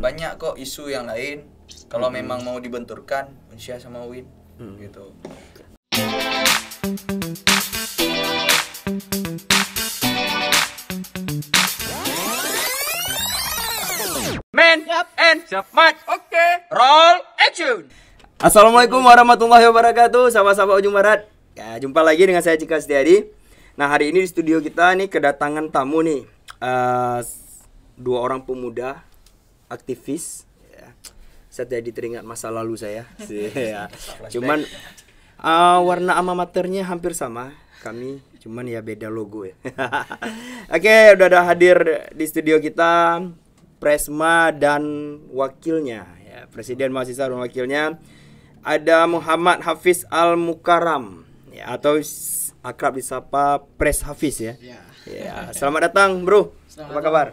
Banyak kok isu yang lain. Kalau memang mau dibenturkan Unsia sama Win gitu. Man and Match. Oke. Roll action. Assalamualaikum warahmatullahi wabarakatuh, sahabat-sahabat Ujung Barat. Ya, jumpa lagi dengan saya Cika Setiadi. Nah, hari ini di studio kita nih kedatangan tamu nih, dua orang pemuda aktivis. Ya. Saya jadi teringat masa lalu saya. Ya. Cuman warna alma maternya hampir sama kami, cuman ya beda logo ya. Oke, udah ada hadir di studio kita Presma dan wakilnya, ya, Presiden Mahasiswa dan wakilnya. Ada Muhammad Hafiz Al-Mukarram, ya, atau akrab disapa Pres Hafiz ya. Ya, selamat datang, Bro. Apa kabar?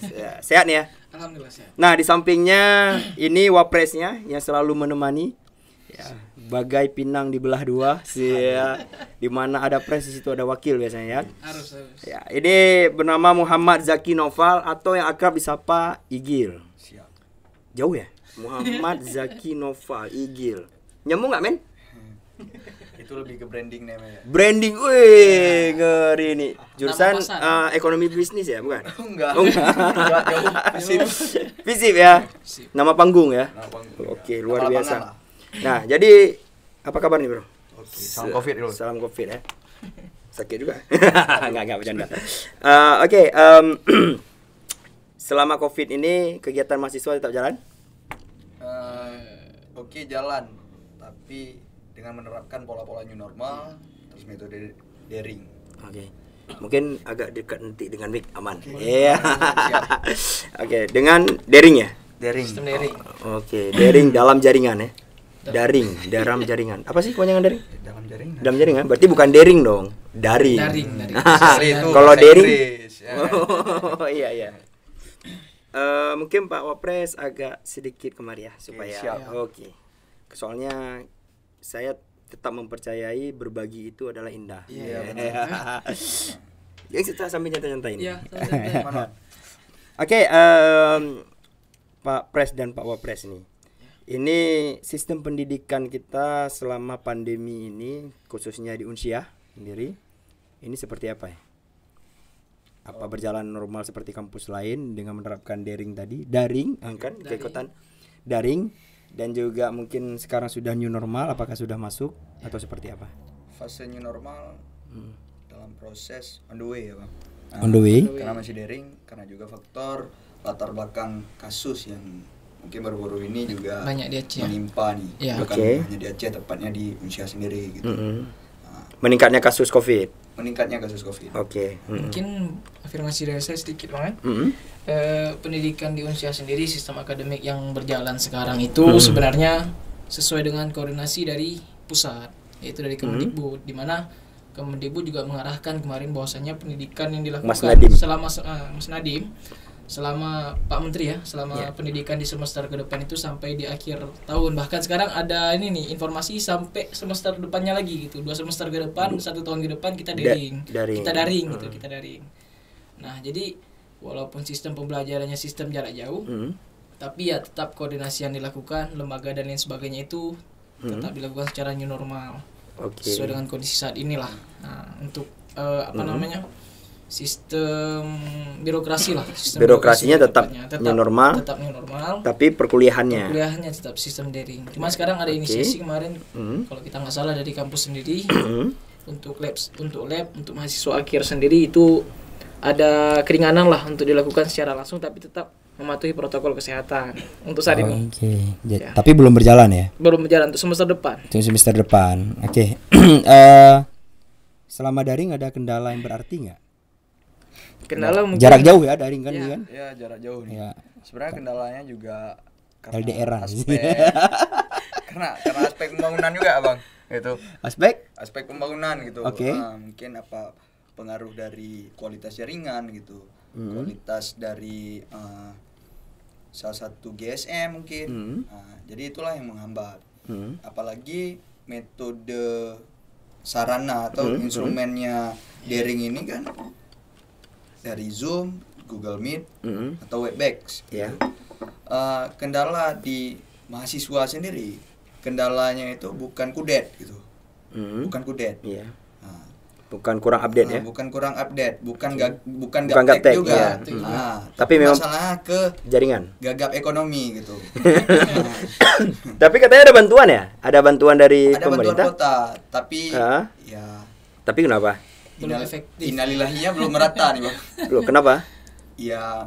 Ya, sehat nih ya? Alhamdulillah sehat. Nah, di sampingnya ini wapresnya yang selalu menemani, ya, bagai pinang dibelah dua, ya, di mana ada pres di situ ada wakil biasanya ya. Harus. Ya, ini bernama Muhammad Zaki Noval atau yang akrab disapa Igil. Siap. Jauh ya? Muhammad Zaki Noval Igil. Nyambung nggak, men? Itu lebih ke branding namanya. Branding, wih, ngeri nih. Jurusan Nama ekonomi bisnis ya, bukan? Enggak. Oh, enggak. Enggak jauh. Visip ya. Nama panggung ya. Nama panggung. Oke, luar Nama biasa. lapangan lah. Nah, jadi apa kabar nih, Bro? Oke, salam Covid dulu. Salam Covid ya. Sakit juga. Enggak bercanda. Oke, selama Covid ini kegiatan mahasiswa tetap jalan? Oke, jalan. Tapi dengan menerapkan pola-pola new normal, terus metode daring. Oke. Mungkin agak dekat nanti dengan mic aman. Iya. Siap. Oke, dengan daring ya? Daring. Sistem daring. Oke, daring dalam jaringan ya. Dalam jaringan. Apa sih kepanjangan daring? Dalam jaring. Dalam jaringan berarti bukan daring dong. Daring. Daring. Sorry, itu Kalau bahasa daring Inggris, ya. Oh, iya. Mungkin Pak Wapres agak sedikit kemari ya supaya siap. Oke. Soalnya saya tetap mempercayai berbagi itu adalah indah. Iya, Yang kita sambil nyantai-nyantai ini. Iya, Mana? Oke, Pak Pres dan Pak Wapres nih. Ini sistem pendidikan kita selama pandemi ini, khususnya di Unsia sendiri, ini seperti apa ya? Apa berjalan normal seperti kampus lain dengan menerapkan daring tadi? Daring, kan keikutan daring, dan juga mungkin sekarang sudah new normal, apakah sudah masuk atau seperti apa? Fase new normal dalam proses on the way ya, Bang. On the way. Karena masih daring, karena juga faktor latar belakang kasus yang mungkin baru-baru ini juga banyak di Aceh. menimpa nih. Iya. Bukan Oke. hanya di Aceh, tepatnya di Unsia sendiri gitu. Meningkatnya kasus COVID. Meningkatnya kasus Covid. Oke. Mungkin afirmasi dari saya sedikit banget. Pendidikan di Unsia sendiri, sistem akademik yang berjalan sekarang itu sebenarnya sesuai dengan koordinasi dari pusat, yaitu dari Kemendikbud, di mana Kemendikbud juga mengarahkan kemarin bahwasanya pendidikan yang dilakukan Mas Nadiem. selama Mas Nadiem, selama Pak Menteri ya, selama pendidikan di semester ke depan itu sampai di akhir tahun, bahkan sekarang ada ini nih informasi sampai semester depannya lagi gitu, 2 semester ke depan, 1 tahun ke depan kita daring. Daring. Kita daring gitu, kita daring. Nah, jadi walaupun sistem pembelajarannya sistem jarak jauh, tapi ya tetap koordinasi yang dilakukan lembaga dan lain sebagainya itu tetap dilakukan secara new normal. Oke. Sesuai dengan kondisi saat inilah. Nah, untuk namanya? Sistem birokrasi lah. Sistem Birokrasinya tetap tepatnya. new normal. Tetap new normal. Tapi perkuliahannya. Kuliahnya tetap sistem daring. Cuma sekarang ada inisiasi kemarin, kalau kita nggak salah dari kampus sendiri, untuk lab untuk mahasiswa akhir sendiri itu ada keringanan lah untuk dilakukan secara langsung, tapi tetap mematuhi protokol kesehatan untuk saat ini. Oke. Ya. Tapi belum berjalan ya? Belum berjalan untuk semester depan. Untuk semester depan. Oke. Selama daring ada kendala yang berarti nggak? Kendala mungkin Jarak jauh ya daring kan, Ya. ini kan? Ya, jarak jauh nih. Ya. Sebenarnya kendalanya juga karena LDR-an. karena aspek pembangunan juga, Bang. Itu Aspek pembangunan gitu. Oke. Mungkin apa pengaruh dari kualitas jaringan gitu. Kualitas dari salah satu GSM mungkin. Jadi itulah yang menghambat. Apalagi metode sarana atau instrumennya daring ini kan dari Zoom Google Meet, Mm-mm. atau Webex. Ya. Gitu. Kendala di mahasiswa sendiri, kendalanya itu bukan kudet gitu, Mm-mm. bukan kudet. Iya. Nah, Bukan kurang update ya. bukan kurang update, bukan Bukan gaptek gaptek, juga. iya. Nah, Tapi memang masalahnya ke jaringan. gagap ekonomi gitu. Tapi katanya ada bantuan ya? Ada bantuan dari Ada bantuan pemerintah? kota, tapi Ah. ya Tapi kenapa? Belum efektif. innalillahinya belum merata nih Bang. Loh, kenapa? Ya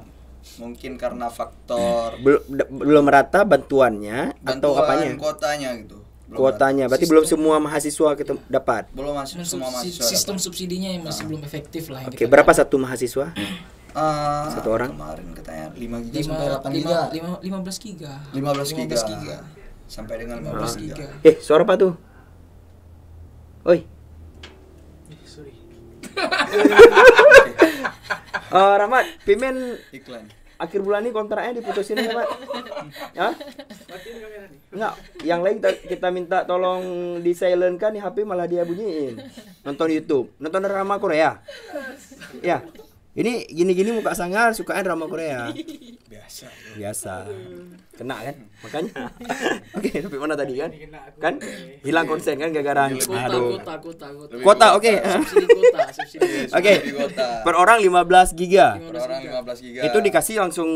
mungkin karena faktor Belum merata bantuannya atau bantuan apanya? kotanya gitu. Belum Kuotanya. Berarti belum semua mahasiswa kita dapat. belum masuk semua mahasiswa. Sistem subsidinya yang masih belum efektif lah yang Oke, kita berapa lihat. satu mahasiswa? Satu orang? Kemarin katanya 5 giga sampai 8 giga. 15 giga. 15 giga. 15 giga. Sampai dengan 15 15 giga. giga. Suara apa tuh? Oi. Rahmat, Pimen Iklan. akhir bulan ini kontraknya diputusin ya, Pak? Hah? Enggak, yang lain kita minta tolong di silent kan, nih HP malah dia bunyiin. Nonton YouTube, nonton drama Korea. Ya. Ini gini-gini muka sangar sukanya drama Korea. Biasa. Kena kan? Makanya. Oke, sampai mana tadi kan? Kan hilang konsen kan gara-gara aduh. Kota, oke. Subsidi kota, subsidi. Oke. Di kota. Per orang 15 giga. Per orang 15 giga. Itu dikasih langsung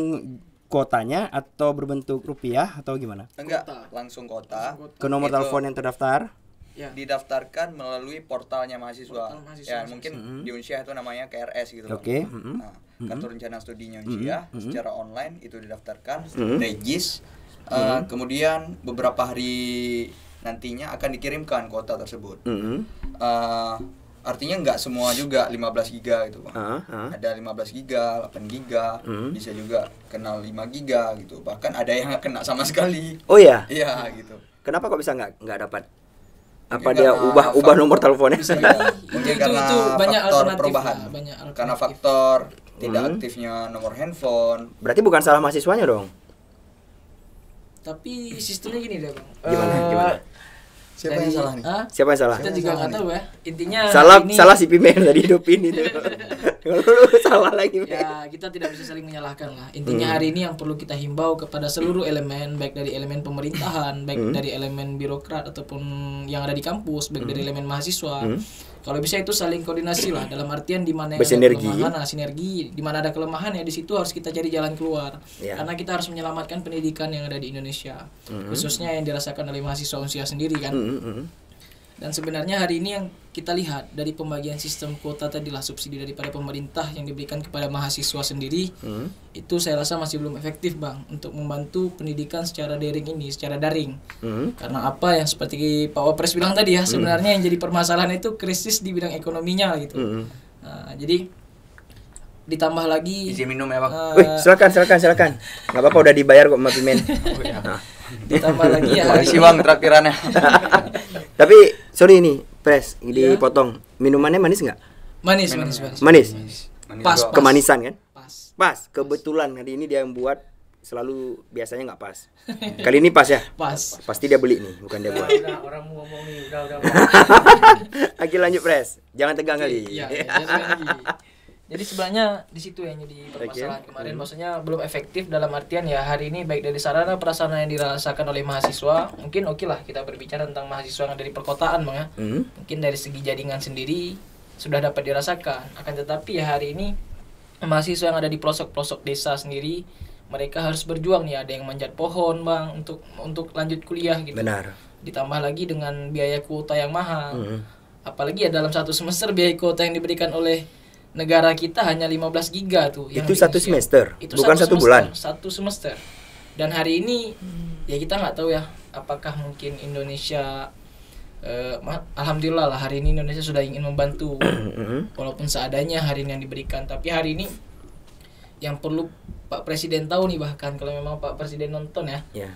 kuotanya atau berbentuk rupiah atau gimana? enggak langsung kota. Ke nomor Itu telepon yang terdaftar? Ya. didaftarkan melalui portalnya mahasiswa. Portal mahasiswa. Ya, mungkin di Unsyah itu namanya KRS gitu. Bang. Oke, Nah, kartu rencana studinya Unsyah secara online itu didaftarkan, Mm-mm. regis. Kemudian beberapa hari nantinya akan dikirimkan kuota tersebut. Mm-mm. Artinya nggak semua juga 15 giga gitu Bang. Ada 15 giga, 8 giga, bisa juga kena 5 giga gitu. Bahkan ada yang nggak kena sama sekali. Oh ya, Iya gitu. kenapa kok bisa nggak dapat? Apa Mungkin dia karena ubah nomor teleponnya? Bisa Iya, jadi. mungkin Itu- karena itu banyak faktor alternatif perubahan. lah, banyak alternatif. Karena faktor tidak aktifnya nomor handphone. Berarti bukan salah mahasiswanya dong? Tapi sistemnya gini deh, Bang. Gimana? Siapa yang salah nih? Hah? Siapa yang salah? Kita juga nggak tahu ya. Intinya Salah ini, salah si Pimen tadi hidupin itu. Salah lagi. Men. ya kita tidak bisa saling menyalahkan lah. Intinya hari ini yang perlu kita himbau kepada seluruh elemen, baik dari elemen pemerintahan, baik dari elemen birokrat ataupun yang ada di kampus, baik dari elemen mahasiswa. Kalau bisa itu saling koordinasi lah, dalam artian di mana yang ada Bersinergi. kelemahan, nah, sinergi, di mana ada kelemahan ya di situ harus kita cari jalan keluar. Ya. Karena kita harus menyelamatkan pendidikan yang ada di Indonesia, khususnya yang dirasakan oleh mahasiswa Unsyah sendiri kan. Dan sebenarnya hari ini yang kita lihat dari pembagian sistem kuota tadilah subsidi daripada pemerintah yang diberikan kepada mahasiswa sendiri, itu saya rasa masih belum efektif Bang untuk membantu pendidikan secara daring ini, secara daring. Karena apa yang seperti Pak Wapres bilang tadi ya, sebenarnya yang jadi permasalahan itu krisis di bidang ekonominya gitu. Nah, jadi ditambah lagi Izin minum ya Bang. Wih, silakan. Enggak apa-apa udah dibayar kok sama Pimen. Nah. ditambah lagi ya hari Makasih ini- Bang traktirannya. Tapi sorry nih, Pres, dipotong. Minumannya manis nggak? manis. Manis. Pas. Kemanisan kan? Pas. Pas. Kebetulan hari ini dia yang buat, selalu biasanya nggak pas. Kali ini pas ya? Pas. Pasti dia beli nih, bukan dia buat. Orang mau ngomong nih, udah. Oke, lanjut Pres. Jangan tegang kali. Iya, jangan lagi. Jadi sebenarnya di situ yang jadi permasalahan kemarin, maksudnya belum efektif dalam artian ya hari ini baik dari sarana prasarana yang dirasakan oleh mahasiswa, mungkin oke lah kita berbicara tentang mahasiswa yang dari perkotaan Bang ya. Mungkin dari segi jaringan sendiri sudah dapat dirasakan, akan tetapi ya hari ini mahasiswa yang ada di pelosok-pelosok desa sendiri mereka harus berjuang nih, ada yang manjat pohon Bang untuk lanjut kuliah gitu. Benar. Ditambah lagi dengan biaya kuota yang mahal. Apalagi ya dalam satu semester biaya kuota yang diberikan oleh negara kita hanya 15 giga tuh. Itu yang satu diisi. semester, Itu bukan satu bulan. Satu semester. Dan hari ini ya kita nggak tahu ya apakah mungkin Indonesia alhamdulillah lah hari ini Indonesia sudah ingin membantu walaupun seadanya hari ini yang diberikan, tapi hari ini yang perlu Pak Presiden tahu nih, bahkan kalau memang Pak Presiden nonton ya. Ya.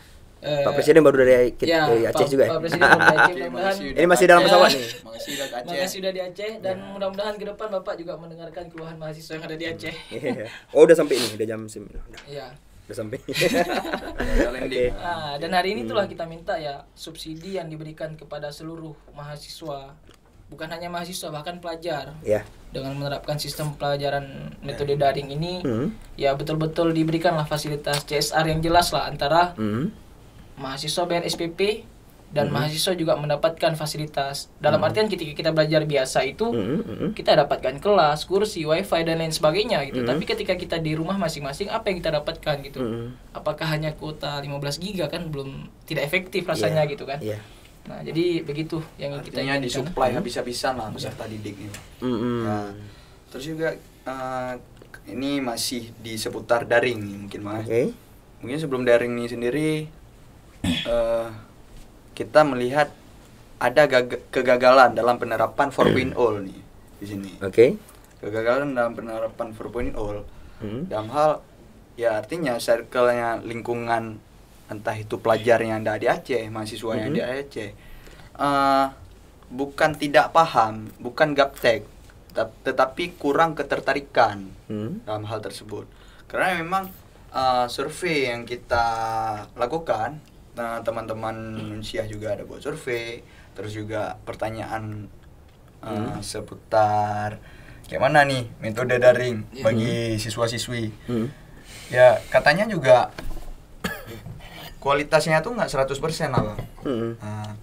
Pak Presiden baru dari Aceh juga ya. Pak Presiden baru dari Aceh, mudah-mudahan Ini masih dalam pesawat nih. Makasih udah ke Aceh. makasih sudah di Aceh dan mudah-mudahan ke depan Bapak juga mendengarkan keluhan mahasiswa yang ada di Aceh. Iya. Oh, udah sampai ini, udah jam 9. Iya. Udah sampai. Udah landing. Dan hari ini itulah kita minta ya subsidi yang diberikan kepada seluruh mahasiswa bukan hanya mahasiswa, bahkan pelajar. Ya. Dengan menerapkan sistem pelajaran metode daring ini, ya betul-betul diberikanlah fasilitas CSR yang jelas lah antara mahasiswa bayar SPP dan mahasiswa juga mendapatkan fasilitas. Dalam artian ketika kita belajar biasa itu, kita dapatkan kelas, kursi, wifi dan lain sebagainya gitu. Tapi ketika kita di rumah masing-masing, apa yang kita dapatkan gitu? Apakah hanya kuota 15 giga kan belum tidak efektif rasanya gitu kan? Nah, jadi begitu yang kita artinya inginkan. disuplai habis-habisan lah peserta didik ini. Nah, terus juga ini masih di seputar daring nih mungkin Mas. Mungkin sebelum daring ini sendiri kita melihat ada kegagalan dalam penerapan 4.0 nih di sini. Kegagalan dalam penerapan 4.0 dalam hal ya artinya circle-nya lingkungan entah itu pelajar yang ada di Aceh, mahasiswa yang ada di Aceh, bukan tidak paham, bukan gaptek, tetapi kurang ketertarikan dalam hal tersebut. Karena memang survei yang kita lakukan, teman-teman Unsiah juga ada buat survei, terus juga pertanyaan seputar gimana nih metode daring bagi siswa-siswi. Ya katanya juga kualitasnya tuh nggak 100% lah Bang. Nah,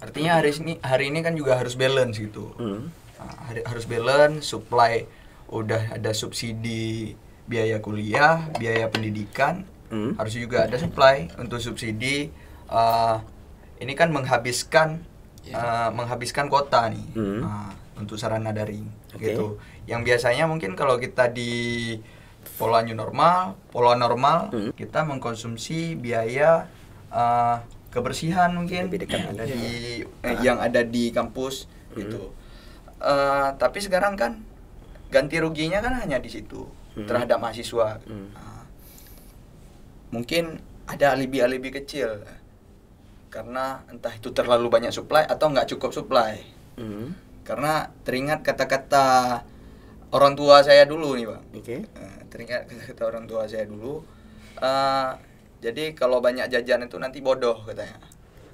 artinya hari ini kan juga harus balance gitu. Nah, harus balance, supply udah ada subsidi biaya kuliah, biaya pendidikan, harus juga ada supply untuk subsidi. Ini kan menghabiskan kuota nih untuk sarana daring gitu. Yang biasanya mungkin kalau kita di pola normal kita mengkonsumsi biaya kebersihan mungkin yang ada di kampus gitu. Tapi sekarang kan ganti ruginya kan hanya di situ terhadap mahasiswa. Mungkin ada alibi-alibi kecil karena entah itu terlalu banyak supply atau nggak cukup supply. Karena teringat kata-kata orang tua saya dulu nih Bang. Teringat kata orang tua saya dulu. Jadi kalau banyak jajan itu nanti bodoh katanya.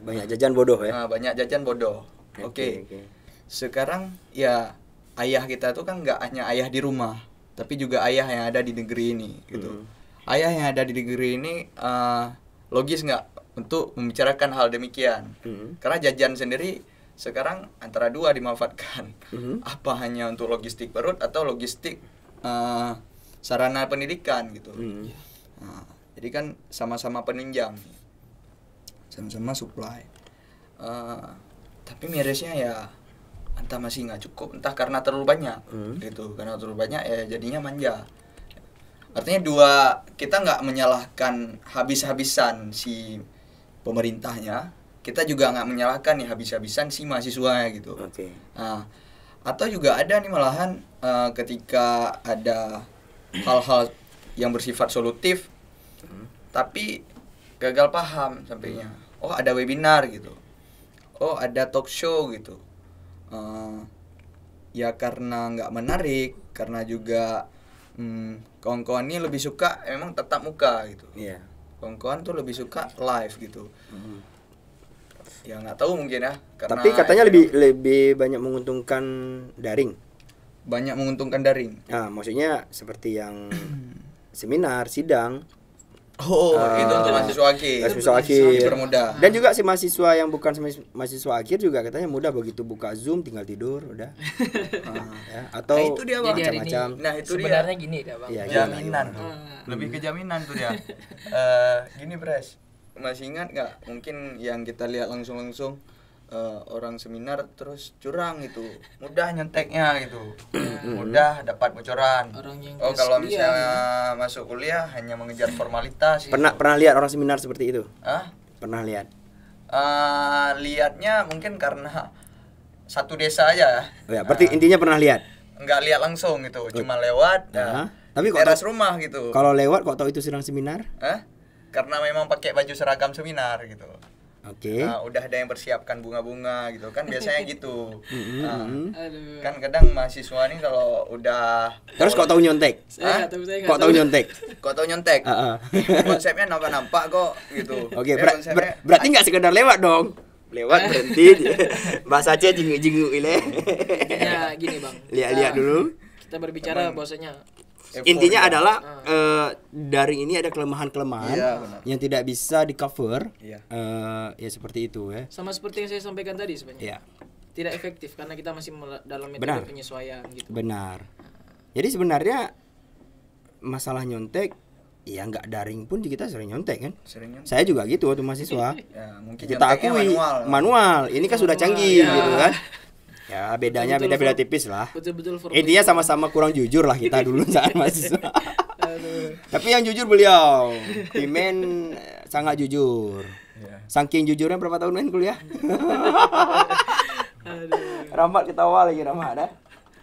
Banyak jajan bodoh ya? Banyak jajan bodoh. Oke. Sekarang ya ayah kita tuh kan nggak hanya ayah di rumah, tapi juga ayah yang ada di negeri ini gitu. Ayah yang ada di negeri ini logis nggak untuk membicarakan hal demikian? Karena jajan sendiri sekarang antara dua dimanfaatkan. Apa hanya untuk logistik perut atau logistik sarana pendidikan gitu. Nah, jadi kan sama-sama penunjang, sama-sama supply. Tapi mirisnya ya entah masih nggak cukup, entah karena terlalu banyak gitu. Karena terlalu banyak ya jadinya manja. Artinya kita nggak menyalahkan habis-habisan si pemerintahnya, kita juga nggak menyalahkan nih habis-habisan si mahasiswanya gitu. Nah, atau juga ada nih malahan ketika ada hal-hal yang bersifat solutif tapi gagal paham sampainya. Oh ada webinar gitu, oh ada talk show gitu. Ya karena nggak menarik, karena juga kawan-kawan ini lebih suka emang tatap muka gitu. Kawan-kawan tuh lebih suka live gitu. Ya nggak tahu mungkin ya. Tapi katanya lebih banyak menguntungkan daring. Banyak menguntungkan daring. Nah, maksudnya seperti yang seminar, sidang. Itu untuk mahasiswa akhir. Dipermudah. Dan juga si mahasiswa yang bukan mahasiswa akhir juga katanya mudah, begitu buka Zoom tinggal tidur udah. Ya, atau nah, itu dia Bang. macam-macam. Nah, itu sebenarnya dia. Gini dah Bang. Ya, jaminan. Lebih ke jaminan tuh dia. Gini Pres. Masih ingat nggak mungkin yang kita lihat langsung orang seminar terus curang gitu, mudah nyonteknya gitu, mudah dapat bocoran. Kalau misalnya masuk kuliah hanya mengejar formalitas. Pernah lihat orang seminar seperti itu? Pernah lihat? Lihatnya mungkin karena satu desa aja. Ya, berarti intinya pernah lihat? Nggak lihat langsung gitu, cuma lewat. Tapi kok teras rumah gitu. Kalau lewat kok tahu itu sedang seminar? Karena memang pakai baju seragam seminar gitu. Udah ada yang persiapkan bunga-bunga gitu kan biasanya gitu. Kan kadang mahasiswa nih kalau udah terus kok tahu nyontek? Kok tahu nyontek? Konsepnya nampak kok gitu. Berarti nggak sekedar lewat dong. lewat berhenti. Bahasa Aceh jinggu-jinggu ile. Intinya gini bang. Lihat-lihat dulu. Kita berbicara bahwasanya Intinya adalah daring ini ada kelemahan-kelemahan Iya, benar. yang tidak bisa di cover. Iya. Ya seperti itu ya. sama seperti yang saya sampaikan tadi sebenarnya. Ya, Tidak efektif karena kita masih dalam metode Benar. penyesuaian gitu. benar. Jadi sebenarnya masalah nyontek ya nggak daring pun kita sering nyontek kan. Sering nyontek. Saya juga gitu waktu mahasiswa. Ya, mungkin Kita nyonteknya akui manual. Ini kan sudah canggih ya. gitu kan. Ya bedanya Betul-betul beda-beda tipis lah. Betul-betul Intinya sama-sama kurang jujur lah kita dulu saat mahasiswa. Aduh. Tapi yang jujur beliau, Pimen sangat jujur. Iya. Saking jujurnya berapa tahun main kuliah? Aduh. Rahmat ketawa lagi Rahmat dah.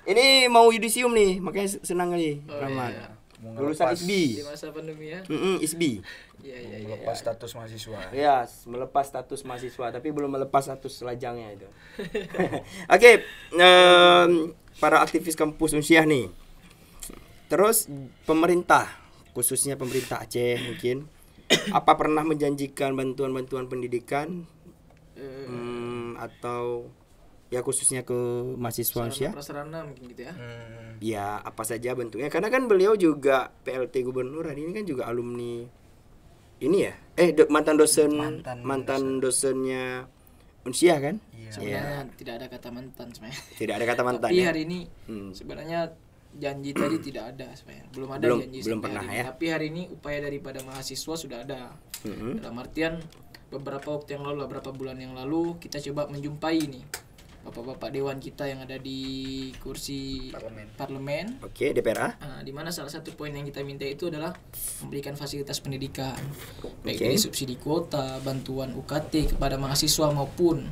Ini mau yudisium nih, makanya senang kali Rahmat. iya. Mau Lulusan ngelepas- ISB. Di masa pandemi ya. ISB. Iya iya iya. melepas status mahasiswa. Ya, melepas status mahasiswa tapi belum melepas status lajangnya itu. Oke, para aktivis kampus Unsyah nih. Terus pemerintah, khususnya pemerintah Aceh mungkin apa pernah menjanjikan bantuan-bantuan pendidikan atau ya khususnya ke mahasiswa Unsyah? Prasarana mungkin gitu ya. Ya, apa saja bentuknya? Karena kan beliau juga PLT gubernur, hari ini kan juga alumni ini ya. Mantan dosen Mantan dosennya Unsyah kan? Sebenarnya tidak ada kata mantan sebenarnya. Tidak ada kata mantan. Tapi ya? hari ini sebenarnya janji tadi tidak ada sebenarnya. Belum ada Belum- janji belum sampai pernah hari ini. ya. Tapi hari ini upaya daripada mahasiswa sudah ada. Dalam artian beberapa waktu yang lalu, beberapa bulan yang lalu kita coba menjumpai nih bapak-bapak dewan kita yang ada di kursi parlemen. Oke, DPRA. Di mana salah satu poin yang kita minta itu adalah memberikan fasilitas pendidikan, baik Oke. dari subsidi kuota, bantuan UKT kepada mahasiswa maupun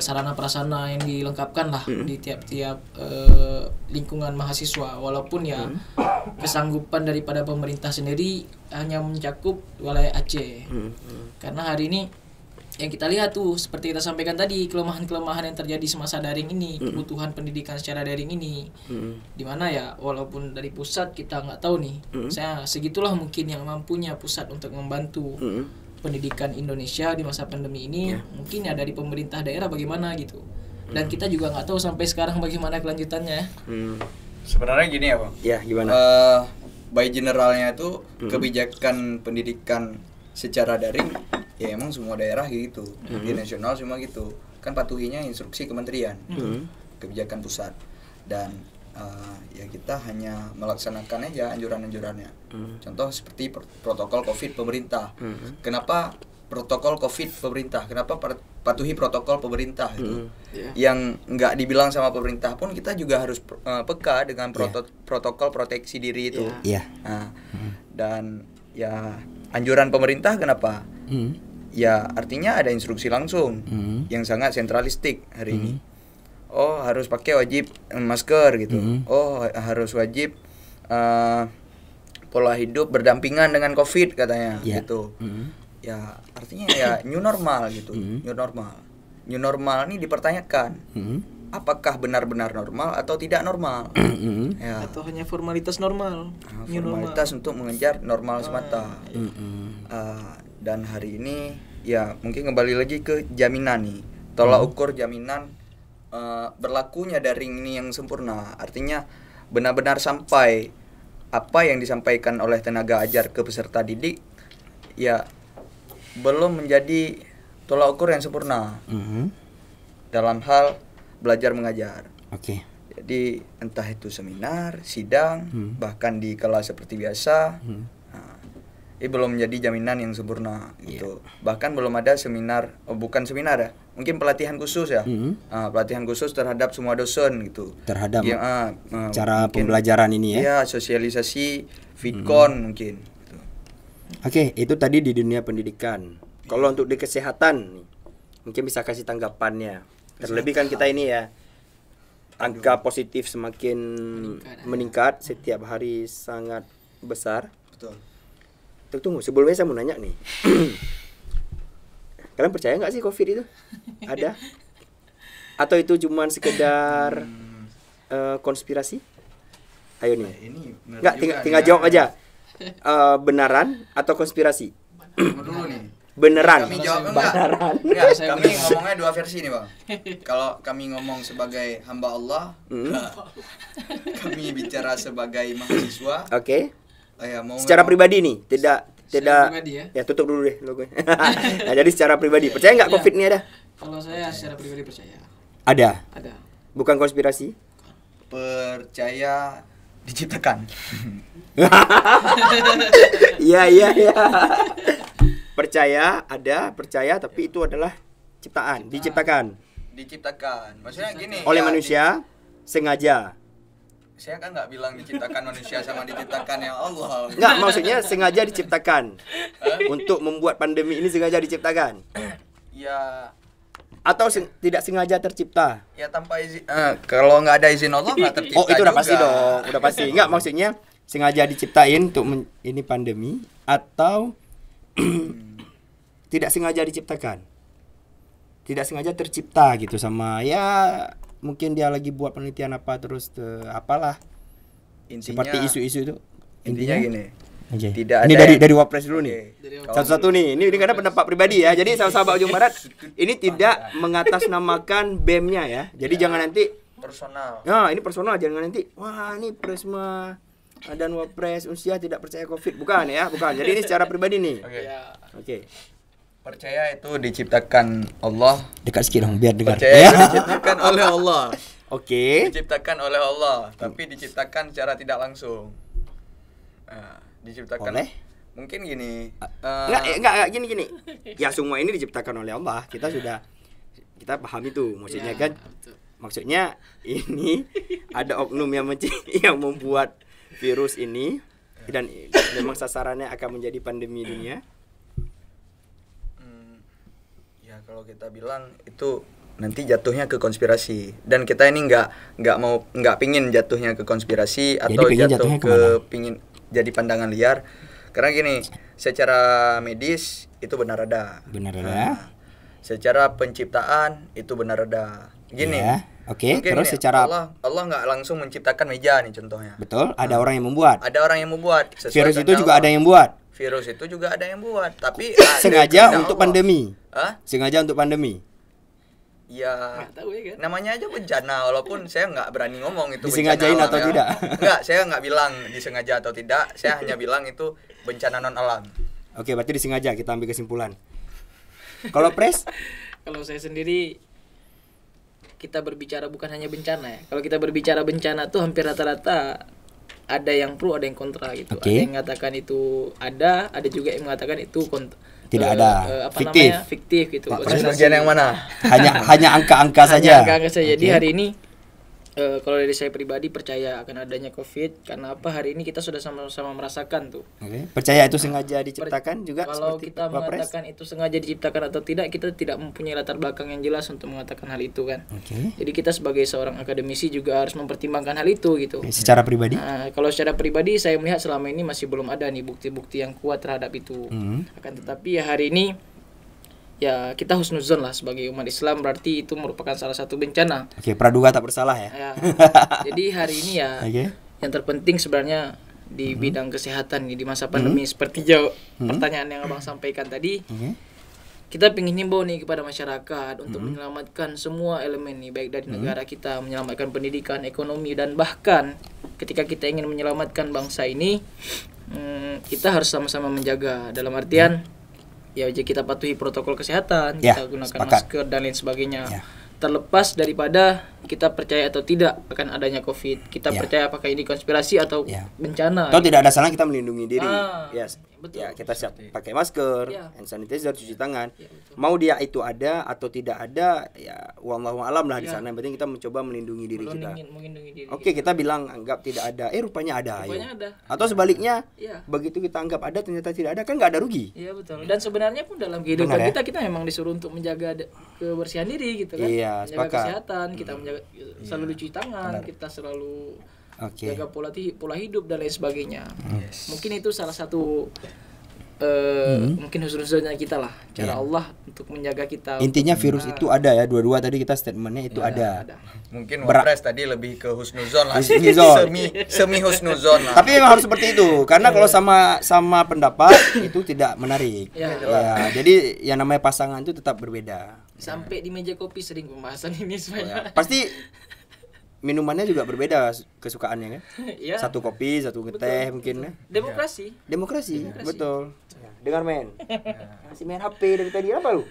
sarana prasarana yang dilengkapkan lah di tiap-tiap lingkungan mahasiswa. Walaupun ya kesanggupan daripada pemerintah sendiri hanya mencakup wilayah Aceh. Karena hari ini yang kita lihat tuh seperti kita sampaikan tadi, kelemahan-kelemahan yang terjadi semasa daring ini, kebutuhan pendidikan secara daring ini, dimana ya walaupun dari pusat kita nggak tahu nih, saya segitulah mungkin yang mampunya pusat untuk membantu pendidikan Indonesia di masa pandemi ini, mungkin ya dari pemerintah daerah bagaimana gitu, dan kita juga nggak tahu sampai sekarang bagaimana kelanjutannya. Sebenarnya gini ya bang. Ya, gimana? By generalnya itu kebijakan pendidikan secara daring ya emang semua daerah gitu, di nasional semua gitu kan patuhinya instruksi kementerian, kebijakan pusat, dan ya kita hanya melaksanakan aja anjuran-anjurannya. Contoh seperti protokol COVID pemerintah. Kenapa protokol COVID pemerintah? Kenapa patuhi protokol pemerintah itu? Yang nggak dibilang sama pemerintah pun kita juga harus peka dengan protokol proteksi diri itu. Iya. Nah, dan ya anjuran pemerintah kenapa? Ya artinya ada instruksi langsung yang sangat sentralistik hari ini. Oh harus pakai wajib masker gitu. Oh harus wajib pola hidup berdampingan dengan COVID katanya gitu. Ya artinya ya new normal gitu. New normal. New normal ini dipertanyakan. Apakah benar-benar normal atau tidak normal? Ya. Atau hanya formalitas normal, new normal. Formalitas untuk mengejar normal semata. Dan hari ini ya mungkin kembali lagi ke jaminan nih, tolak ukur jaminan berlakunya daring ini yang sempurna. Artinya benar-benar sampai apa yang disampaikan oleh tenaga ajar ke peserta didik ya belum menjadi tolak ukur yang sempurna dalam hal belajar mengajar. Oke. Jadi entah itu seminar, sidang, bahkan di kelas seperti biasa, ini belum menjadi jaminan yang sempurna gitu. Bahkan belum ada seminar, bukan seminar ya, mungkin pelatihan khusus ya, pelatihan khusus terhadap semua dosen gitu. Terhadap Ya, cara mungkin, pembelajaran ini ya. Ya sosialisasi, Vidcon mungkin. Gitu. Oke, itu tadi di dunia pendidikan. Kalau untuk di kesehatan nih, mungkin bisa kasih tanggapannya. Terlebih kan kita ini ya, angka positif semakin meningkat setiap hari sangat besar. Betul. Tunggu, sebelumnya saya mau nanya nih. Kalian percaya nggak sih COVID itu? Ada? Atau itu cuman sekedar konspirasi? Ayo nih. Ini benar Nggak, juga tinggal nih, jawab aja. Benaran atau konspirasi? Dulu nih. beneran. Kami jawab beneran. enggak. Saya Kami beneran. ngomongnya dua versi nih, Bang. Kalau kami ngomong sebagai hamba Allah, kami bicara sebagai mahasiswa. Oke. Ya, mau Secara nggak mau. pribadi nih, tidak pribadi ya? tutup dulu deh logonya. Nah, jadi secara pribadi, percaya nggak Iya. COVID ini ada? Kalau saya secara pribadi percaya. Ada. Ada. Bukan konspirasi. Percaya diciptakan. Iya. Percaya ada, percaya tapi itu adalah ciptaan, diciptakan Diciptakan. Maksudnya gini. oleh ya, manusia sengaja. Saya kan nggak bilang diciptakan manusia sama diciptakan yang Allah. Enggak, maksudnya sengaja diciptakan. Untuk membuat pandemi ini sengaja diciptakan. Ya, Atau tidak sengaja tercipta. ya tanpa izin. Kalau nggak ada izin Allah nggak tercipta. Oh, itu udah juga. pasti dong, udah pasti. Enggak, maksudnya sengaja diciptain untuk ini pandemi atau tidak sengaja diciptakan. Tidak sengaja tercipta gitu sama ya mungkin dia lagi buat penelitian apa terus apalah Intinya, seperti isu-isu itu. Intinya gini. Oke. Tidak Ini ada dari Wapres dulu nih. Oke. Satu-satu nih. Ini karena pendapat pribadi ya. Jadi sahabat Ujung Barat ini tidak mengatasnamakan BEM-nya ya. Jadi jangan nanti Personal. nah ini personal, jangan nanti wah ini Presma dan Wapres Unsia tidak percaya Covid. Bukan ya, bukan. Jadi ini secara pribadi nih. Oke. Ya. Oke. Percaya itu diciptakan Allah. Dekat sedikit dong biar dengar. Percaya itu diciptakan oleh Allah. Oke. Diciptakan oleh Allah, tapi diciptakan secara tidak langsung. Nah, diciptakan Oleh? mungkin gini. Enggak gini. Ya semua ini diciptakan oleh Allah. Kita paham itu. Maksudnya Ya, kan maksudnya ini ada oknum yang membuat virus ini dan memang sasarannya akan menjadi pandemi dunia. Ya kalau kita bilang itu nanti jatuhnya ke konspirasi dan kita ini nggak pingin jatuhnya ke konspirasi atau pingin jatuh jatuhnya ke kemana? pingin jadi pandangan liar karena gini secara medis itu benar ada. Benar ada. Nah, secara penciptaan itu benar ada. Gini. Ya, oke. mungkin Terus nih, secara Allah nggak langsung menciptakan meja nih contohnya. betul ada orang yang membuat. Ada orang yang membuat. sesuai Virus itu kehendak juga Allah. ada yang buat. Virus itu juga ada yang buat, tapi Sengaja kehendak untuk Allah. pandemi. Hah? Sengaja untuk pandemi. Ya, Nggak tahu ya kan? namanya aja bencana, walaupun saya nggak berani ngomong itu Disengajain bencana atau alam, ya. tidak? Enggak, saya nggak bilang disengaja atau tidak, saya hanya bilang itu bencana non alam. Oke, berarti disengaja kita ambil kesimpulan. Kalau Pres? Kalau saya sendiri kita berbicara bukan hanya bencana ya. Kalau kita berbicara bencana tuh hampir rata-rata ada yang pro, ada yang kontra gitu. Oke. Ada yang mengatakan itu ada juga yang mengatakan itu Tidak ada. Fiktif. fiktif gitu. Maksud bagian yang mana? hanya angka-angka saja. Angka saja. Jadi Oke. hari ini kalau dari saya pribadi percaya akan adanya COVID karena apa hari ini kita sudah sama-sama merasakan tuh. Oke. Percaya itu sengaja diciptakan juga Kalau seperti kita Wapres? mengatakan itu sengaja diciptakan atau tidak, kita tidak mempunyai latar belakang yang jelas untuk mengatakan hal itu kan. Oke. Jadi kita sebagai seorang akademisi juga harus mempertimbangkan hal itu gitu. Secara pribadi? Nah, kalau secara pribadi saya melihat selama ini masih belum ada nih bukti-bukti yang kuat terhadap itu. Akan tetapi ya hari ini ya kita husnuzon lah sebagai umat Islam, berarti itu merupakan salah satu bencana. Oke, praduga tak bersalah ya. Ya. Jadi hari ini ya Oke. yang terpenting sebenarnya di bidang kesehatan nih di masa pandemi seperti pertanyaan yang Abang sampaikan tadi. Oke. Kita ingin himbau nih kepada masyarakat untuk menyelamatkan semua elemen nih, baik dari negara kita, menyelamatkan pendidikan, ekonomi, dan bahkan ketika kita ingin menyelamatkan bangsa ini, kita harus sama-sama menjaga dalam artian ya kita patuhi protokol kesehatan, Ya, kita gunakan sepakat. masker dan lain sebagainya. Ya. Terlepas daripada kita percaya atau tidak akan adanya COVID, kita Ya. percaya apakah ini konspirasi atau Ya. bencana. Atau tidak ada salah kita melindungi diri. Ah, Yes. betul. Ya, kita siap pakai masker, Ya. hand sanitizer, cuci tangan. Ya, betul. Mau dia itu ada atau tidak ada, ya wallahu alam lah di Ya. sana. Yang penting kita mencoba melindungi diri kita. Melindungi diri. Oke, kita bilang anggap tidak ada, rupanya ada. Rupanya ayo. ada. Atau sebaliknya, Iya. begitu kita anggap ada ternyata tidak ada, kan nggak ada rugi. Iya betul. Dan sebenarnya pun dalam kehidupan Benar, ya? kita memang disuruh untuk menjaga kebersihan diri gitu kan. Iya, menjaga sepakat. kesehatan, kita menjaga selalu cuci tangan, kita selalu Oke. jaga pola hidup dan lain sebagainya. Mungkin itu salah satu mungkin husnuzonnya kita lah, cara Allah untuk menjaga kita. Intinya virus itu ada ya, dua-dua tadi kita statementnya itu ada. Mungkin Wapres tadi lebih ke husnuzon lah. Husnuzon. Semi husnuzon lah. Tapi memang harus seperti itu, karena kalau sama pendapat itu tidak menarik. Ya. Ya, jadi yang namanya pasangan itu tetap berbeda. Sampai di meja kopi sering pembahasan ini sebenarnya. Pasti minumannya juga berbeda kesukaannya kan. Ya. Satu kopi, satu teh mungkin ya. Demokrasi. Betul. Dengar men. Masih main HP dari tadi apa lu?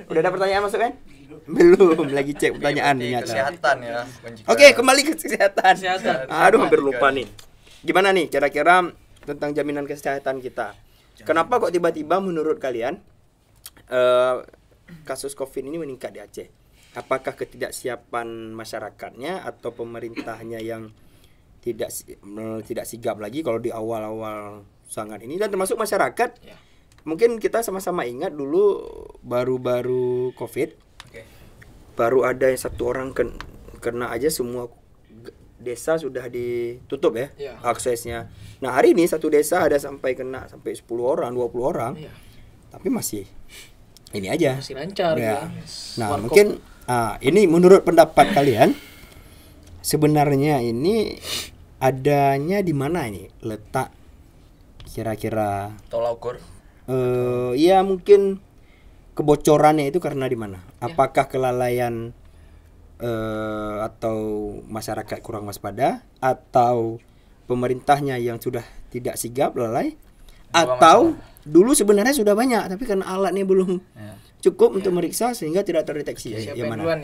Udah ada pertanyaan masuk kan? Belum, lagi cek pertanyaan ternyata. Kesehatan ya. Oke, kembali ke kesehatan. Kesehatan. Aduh, hampir lupa nih. Gimana nih kira-kira tentang jaminan kesehatan kita? Kenapa kok tiba-tiba menurut kalian kasus COVID ini meningkat di Aceh? Apakah ketidaksiapan masyarakatnya atau pemerintahnya yang tidak sigap lagi kalau di awal-awal sangat ini, dan termasuk masyarakat? Ya. Mungkin kita sama-sama ingat dulu baru-baru COVID, baru ada yang satu orang kena aja semua desa sudah ditutup ya, aksesnya. Nah hari ini satu desa ada sampai kena sampai 10 orang, 20 orang, tapi masih ini aja. Masih lancar ya. Nah Warkop. mungkin ini menurut pendapat kalian sebenarnya ini adanya di mana ini letak kira-kira? Tolak ukur. Ya mungkin kebocorannya itu karena di mana? Apakah kelalaian atau masyarakat kurang waspada, atau pemerintahnya yang sudah tidak sigap, lalai, atau dulu sebenarnya sudah banyak tapi karena alatnya belum cukup untuk meriksa sehingga tidak terdeteksi? Siapa yang mana? duluan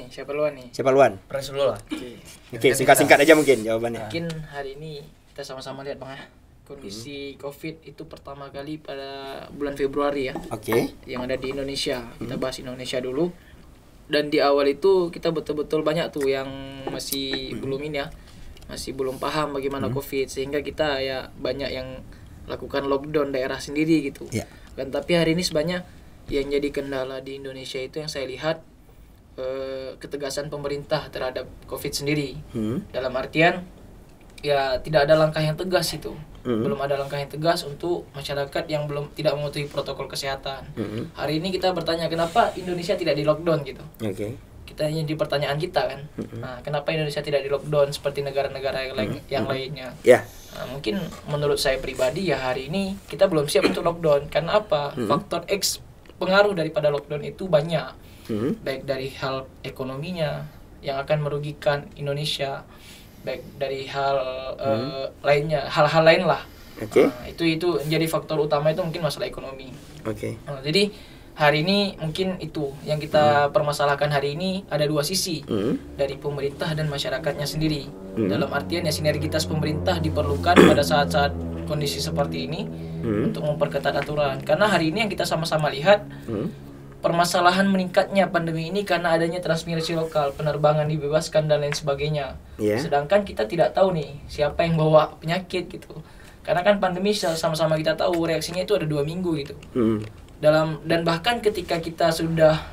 nih? Siapa luan? Pres dulu lah. Oke, singkat-singkat aja mungkin jawabannya. Mungkin hari ini kita sama-sama lihat Bang ya, kondisi COVID itu pertama kali pada bulan Februari ya. Oke. Yang ada di Indonesia. Kita bahas Indonesia dulu. Dan di awal itu kita betul-betul banyak tuh yang masih belum ini ya, masih belum paham bagaimana COVID, sehingga kita ya banyak yang lakukan lockdown daerah sendiri gitu. Ya. Dan tapi hari ini sebenarnya yang jadi kendala di Indonesia itu yang saya lihat ketegasan pemerintah terhadap COVID sendiri. Dalam artian ya tidak ada langkah yang tegas itu. Belum ada langkah yang tegas untuk masyarakat yang belum tidak mematuhi protokol kesehatan. Hari ini kita bertanya kenapa Indonesia tidak di lockdown gitu. Kita hanya di pertanyaan kita kan. Nah, kenapa Indonesia tidak di lockdown seperti negara-negara yang lainnya? Nah, mungkin menurut saya pribadi ya hari ini kita belum siap untuk lockdown. Karena apa? Faktor X pengaruh daripada lockdown itu banyak. Baik dari hal ekonominya yang akan merugikan Indonesia, baik dari hal lainnya, hal-hal lain lah. Nah, itu menjadi faktor utama itu mungkin masalah ekonomi. Nah, jadi hari ini mungkin itu yang kita permasalahkan hari ini, ada dua sisi dari pemerintah dan masyarakatnya sendiri. Dalam artian ya sinergitas pemerintah diperlukan pada saat-saat kondisi seperti ini untuk memperketat aturan. Karena hari ini yang kita sama-sama lihat permasalahan meningkatnya pandemi ini karena adanya transmisi lokal, penerbangan dibebaskan dan lain sebagainya. Sedangkan kita tidak tahu nih siapa yang bawa penyakit gitu. Karena kan pandemi sama-sama kita tahu reaksinya itu ada 2 minggu gitu. Dan bahkan ketika kita sudah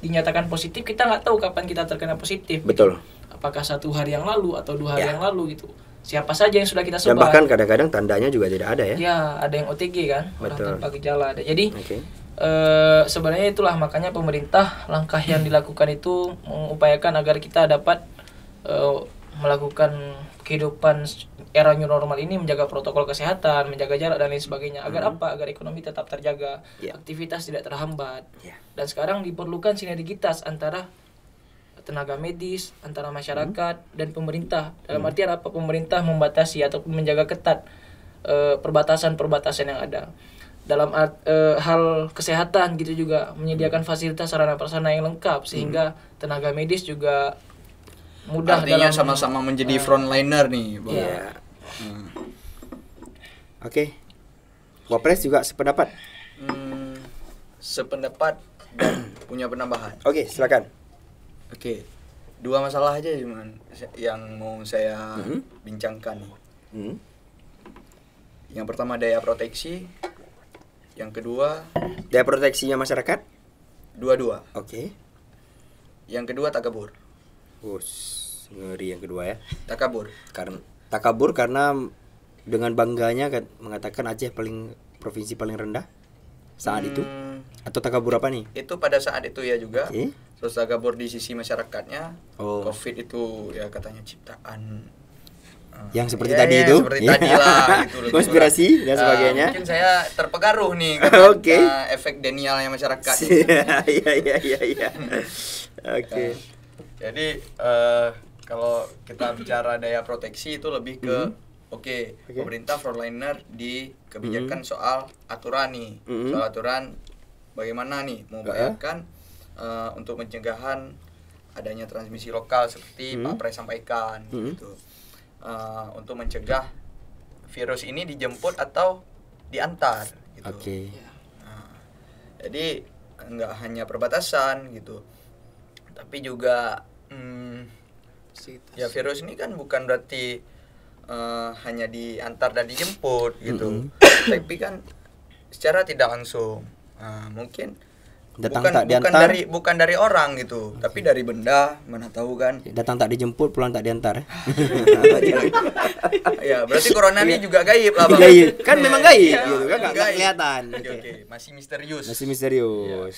dinyatakan positif, kita nggak tahu kapan kita terkena positif. Betul. Apakah 1 hari yang lalu atau 2 hari yang lalu gitu. Siapa saja yang sudah kita sebar. Dan bahkan kadang-kadang tandanya juga tidak ada ya. Ya, ada yang OTG kan, orang tanpa gejala ada. Jadi sebenarnya itulah makanya pemerintah langkah yang dilakukan itu mengupayakan agar kita dapat melakukan kehidupan era new normal ini, menjaga protokol kesehatan, menjaga jarak dan lain sebagainya. Agar apa? Agar ekonomi tetap terjaga, aktivitas tidak terhambat. Dan sekarang diperlukan sinergitas antara tenaga medis, antara masyarakat dan pemerintah. Dalam artian apa? Pemerintah membatasi ataupun menjaga ketat perbatasan-perbatasan yang ada. Dalam hal kesehatan gitu juga menyediakan fasilitas sarana prasarana yang lengkap sehingga tenaga medis juga mudah. Artinya dalam sama-sama menjadi frontliner nih, Bang. Oke. Wapres juga sependapat? Sependapat dan punya penambahan. Oke, silakan. Oke. 2 masalah aja cuman yang mau saya bincangkan nih. Yang pertama daya proteksi, yang kedua daya proteksinya masyarakat? Dua-dua. Oke. Yang kedua takabur. Ngeri yang kedua ya. Takabur. Takabur karena dengan bangganya mengatakan Aceh provinsi paling rendah saat itu, atau takabur apa nih? Itu pada saat itu ya juga. Oke. Terus takabur di sisi masyarakatnya. Oh. Covid itu ya katanya ciptaan Yang seperti ya, tadi ya, itu, seperti tadi lah gitu, lebih konspirasi kurang. dan sebagainya. Mungkin saya terpengaruh nih karena Oke. efek denialnya masyarakat. Iya. Oke. Jadi kalau kita bicara daya proteksi itu lebih ke oke, pemerintah frontliner di kebijakan soal aturan nih, soal aturan bagaimana nih membayarkan untuk pencegahan adanya transmisi lokal seperti Pak Pres sampaikan gitu. Untuk mencegah virus ini dijemput atau diantar gitu. Oke. Jadi nggak hanya perbatasan gitu, tapi juga ya virus ini kan bukan berarti hanya diantar dan dijemput gitu, tapi kan secara tidak langsung mungkin Datang tak diantar. bukan dari orang gitu, tapi dari benda, mana tahu kan. Datang tak dijemput, pulang tak diantar. Ya berarti corona ini juga gaib lah Bang. Gaib. Kan memang gaib gitu kan, nggak Gaib. kelihatan. Oke, masih misterius. Masih misterius.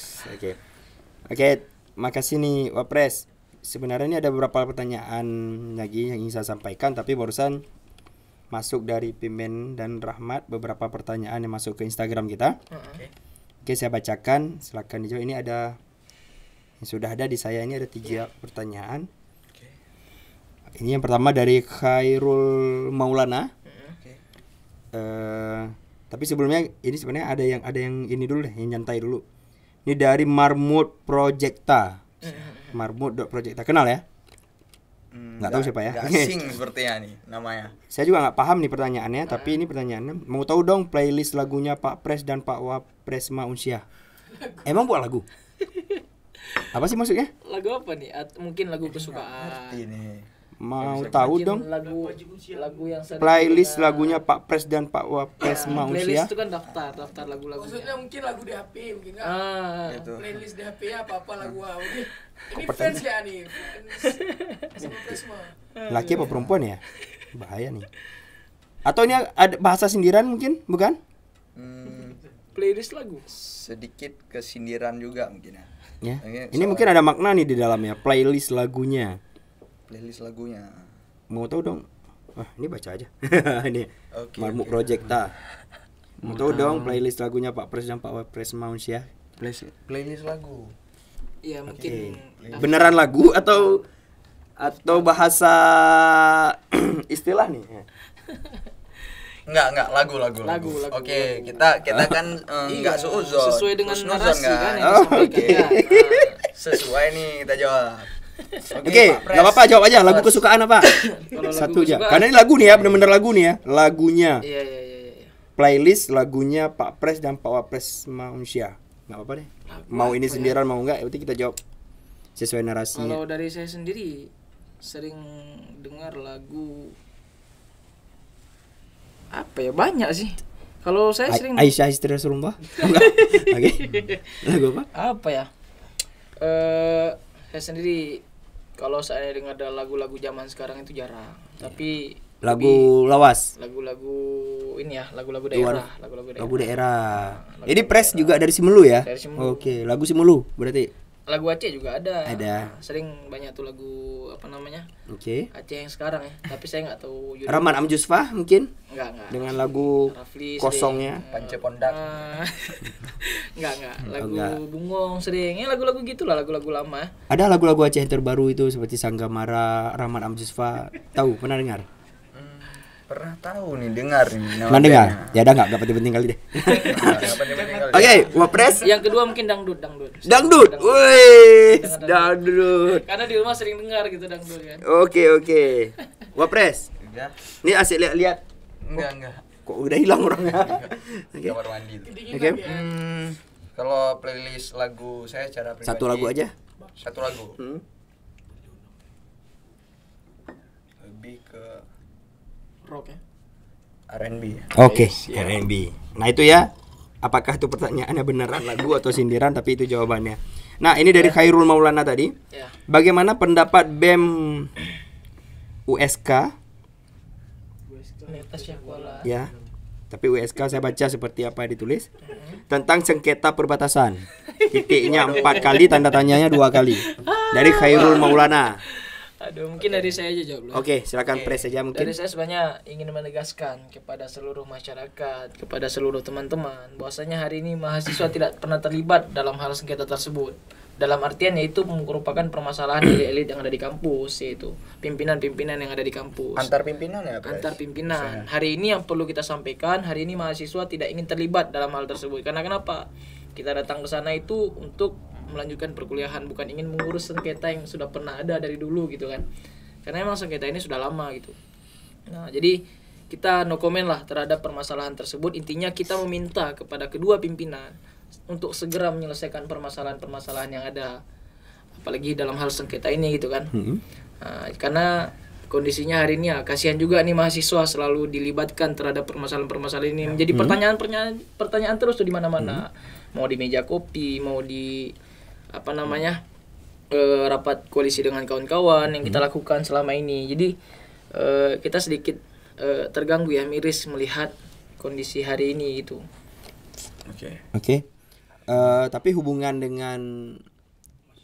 Oke, makasih nih Wapres. Sebenarnya ini ada beberapa pertanyaan lagi yang ingin saya sampaikan, tapi barusan masuk dari Pimen dan Rahmat beberapa pertanyaan yang masuk ke Instagram kita. Oke, saya bacakan. Silakan dijawab. Ini ada yang sudah ada di saya, ini ada 3 pertanyaan. Ini yang pertama dari Khairul Maulana. Tapi sebelumnya ini sebenarnya ada yang ini dulu deh, yang nyantai dulu. Ini dari Marmut Projecta. Marmut.projecta, kenal ya? Nggak tahu siapa ya. Nggak asing sepertinya nih namanya. Saya juga nggak paham nih pertanyaannya, tapi ini pertanyaannya mau tahu dong playlist lagunya Pak Pres dan Pak Wapres Maunsyah. Emang buat lagu? Apa sih maksudnya? Lagu apa nih? Mungkin lagu kesukaan. Ngerti nih. Mau tahu dong Lagu yang sering playlist kita- lagunya Pak Pres dan Pak Wapres Playlist Maunsyah. itu kan daftar lagu-lagu. Maksudnya mungkin lagu di HP mungkin kan? Gitu. Playlist di HP apa lagu mungkin. Ini pertanyaan? fans ya nih. Fans sama Presma. Laki apa perempuan ya? Bahaya nih. Atau ini ada bahasa sindiran mungkin, bukan? Playlist lagu. Sedikit kesindiran juga mungkin ya. Ya. Ini Ini mungkin ada makna nih di dalamnya, playlist lagunya. Playlist lagunya. Mau tahu dong? Wah, ini baca aja. Ini Oke, Marmut oke. Projecta. Mau tahu dong playlist lagunya Pak Pres dan Pak Wapres Maunsyah? Playlist lagu. Iya mungkin. Beneran lagu atau bahasa istilah nih? Enggak, lagu. Lagu. Oke, kita kan enggak Iya, suuzon. sesuai dengan Husnuzon narasi nggak? kan yang disampaikan. Oke. Ya. Sesuai nih kita jawab. Oke, Pak Pres. nggak apa-apa, jawab aja. Lagu kesukaan apa? Kalau lagu Satu aja. kesukaan- Karena ini lagu nih ya, bener-bener lagu nih ya. Lagunya. Iya. Playlist lagunya Pak Pres dan Pak Wapres Maunsyah. Nggak apa-apa deh. Mau ini sindiran mau enggak, berarti kita jawab sesuai narasinya. Kalau dari saya sendiri sering dengar lagu apa ya, banyak sih. Kalau saya sering Aisyah istri Rasulullah. Enggak. Oke. Lagu apa? apa ya? Saya sendiri kalau saya dengar ada lagu-lagu zaman sekarang itu jarang. Tapi Lagu lawas. lagu-lagu ini ya, lagu-lagu Tuan. daerah, lagu-lagu daerah. Lagu daerah. Jadi Pres juga dari Simelu ya? Dari Simelu. Oke, lagu Simelu berarti. Lagu Aceh juga ada. Ada. Sering banyak tuh lagu apa namanya? Oke. Aceh yang sekarang ya. Tapi saya nggak tahu judul. Rahman Amjusfah mungkin Enggak. dengan lagu Rafli kosongnya. sering. Pance Pondak. Enggak. Lagu enggak. Bungong sering. Ya lagu-lagu gitulah, lagu-lagu lama. Ada lagu-lagu Aceh yang terbaru itu seperti Sanggamara, Rahman Amjusfah. Tahu, pernah dengar? Pernah tahu nih, dengar nih. nama Pernah dengar? bandnya. Ya udah enggak penting-penting kali deh. Nggak penting-penting kali. Oke, Wapres. Yang kedua mungkin dangdut. Dangdut. Wih, dangdut. Karena di rumah sering dengar gitu dangdut kan. Oke. Wapres. Udah. Ini asik lihat. Enggak. Kok udah hilang orangnya? Oke. Kamar mandi tuh. Oke. Kalau playlist lagu saya secara pribadi Satu lagu aja. Satu lagu. Hmm. Lebih ke Rock ya. R&B. Oke, R&B. Nah itu ya, apakah itu pertanyaannya beneran lagu atau sindiran? Tapi itu jawabannya. Nah ini dari Khairul Maulana tadi. Ya. Bagaimana pendapat BEM USK Natasha Kuala. Ya. Tapi USK saya baca seperti apa ditulis tentang sengketa perbatasan. Titiknya 4 kali, tanda tanyanya 2 kali. Dari Khairul Maulana. Aduh, mungkin dari saya aja jawab dulu. Oke, silakan press saja mungkin. Dari saya sebenarnya ingin menegaskan kepada seluruh masyarakat, kepada seluruh teman-teman, bahwasanya hari ini mahasiswa tidak pernah terlibat dalam hal sengketa tersebut. Dalam artian yaitu merupakan permasalahan elit yang ada di kampus, yaitu pimpinan-pimpinan yang ada di kampus. Antar pimpinan ya, Pres? Antar pimpinan. Hari ini yang perlu kita sampaikan, hari ini mahasiswa tidak ingin terlibat dalam hal tersebut. Karena kenapa? Kita datang ke sana itu untuk melanjutkan perkuliahan, bukan ingin mengurus sengketa yang sudah pernah ada dari dulu gitu kan. Karena emang sengketa ini sudah lama gitu. Nah, jadi kita no comment lah terhadap permasalahan tersebut. Intinya kita meminta kepada kedua pimpinan untuk segera menyelesaikan permasalahan-permasalahan yang ada, apalagi dalam hal sengketa ini gitu kan. Nah, karena kondisinya hari ini ya kasihan juga nih mahasiswa selalu dilibatkan terhadap permasalahan-permasalahan ini, menjadi pertanyaan terus tuh di mana-mana. Mau di meja kopi, mau di rapat koalisi dengan kawan-kawan yang kita lakukan selama ini. Jadi kita sedikit terganggu ya, miris melihat kondisi hari ini itu. Oke. Tapi hubungan dengan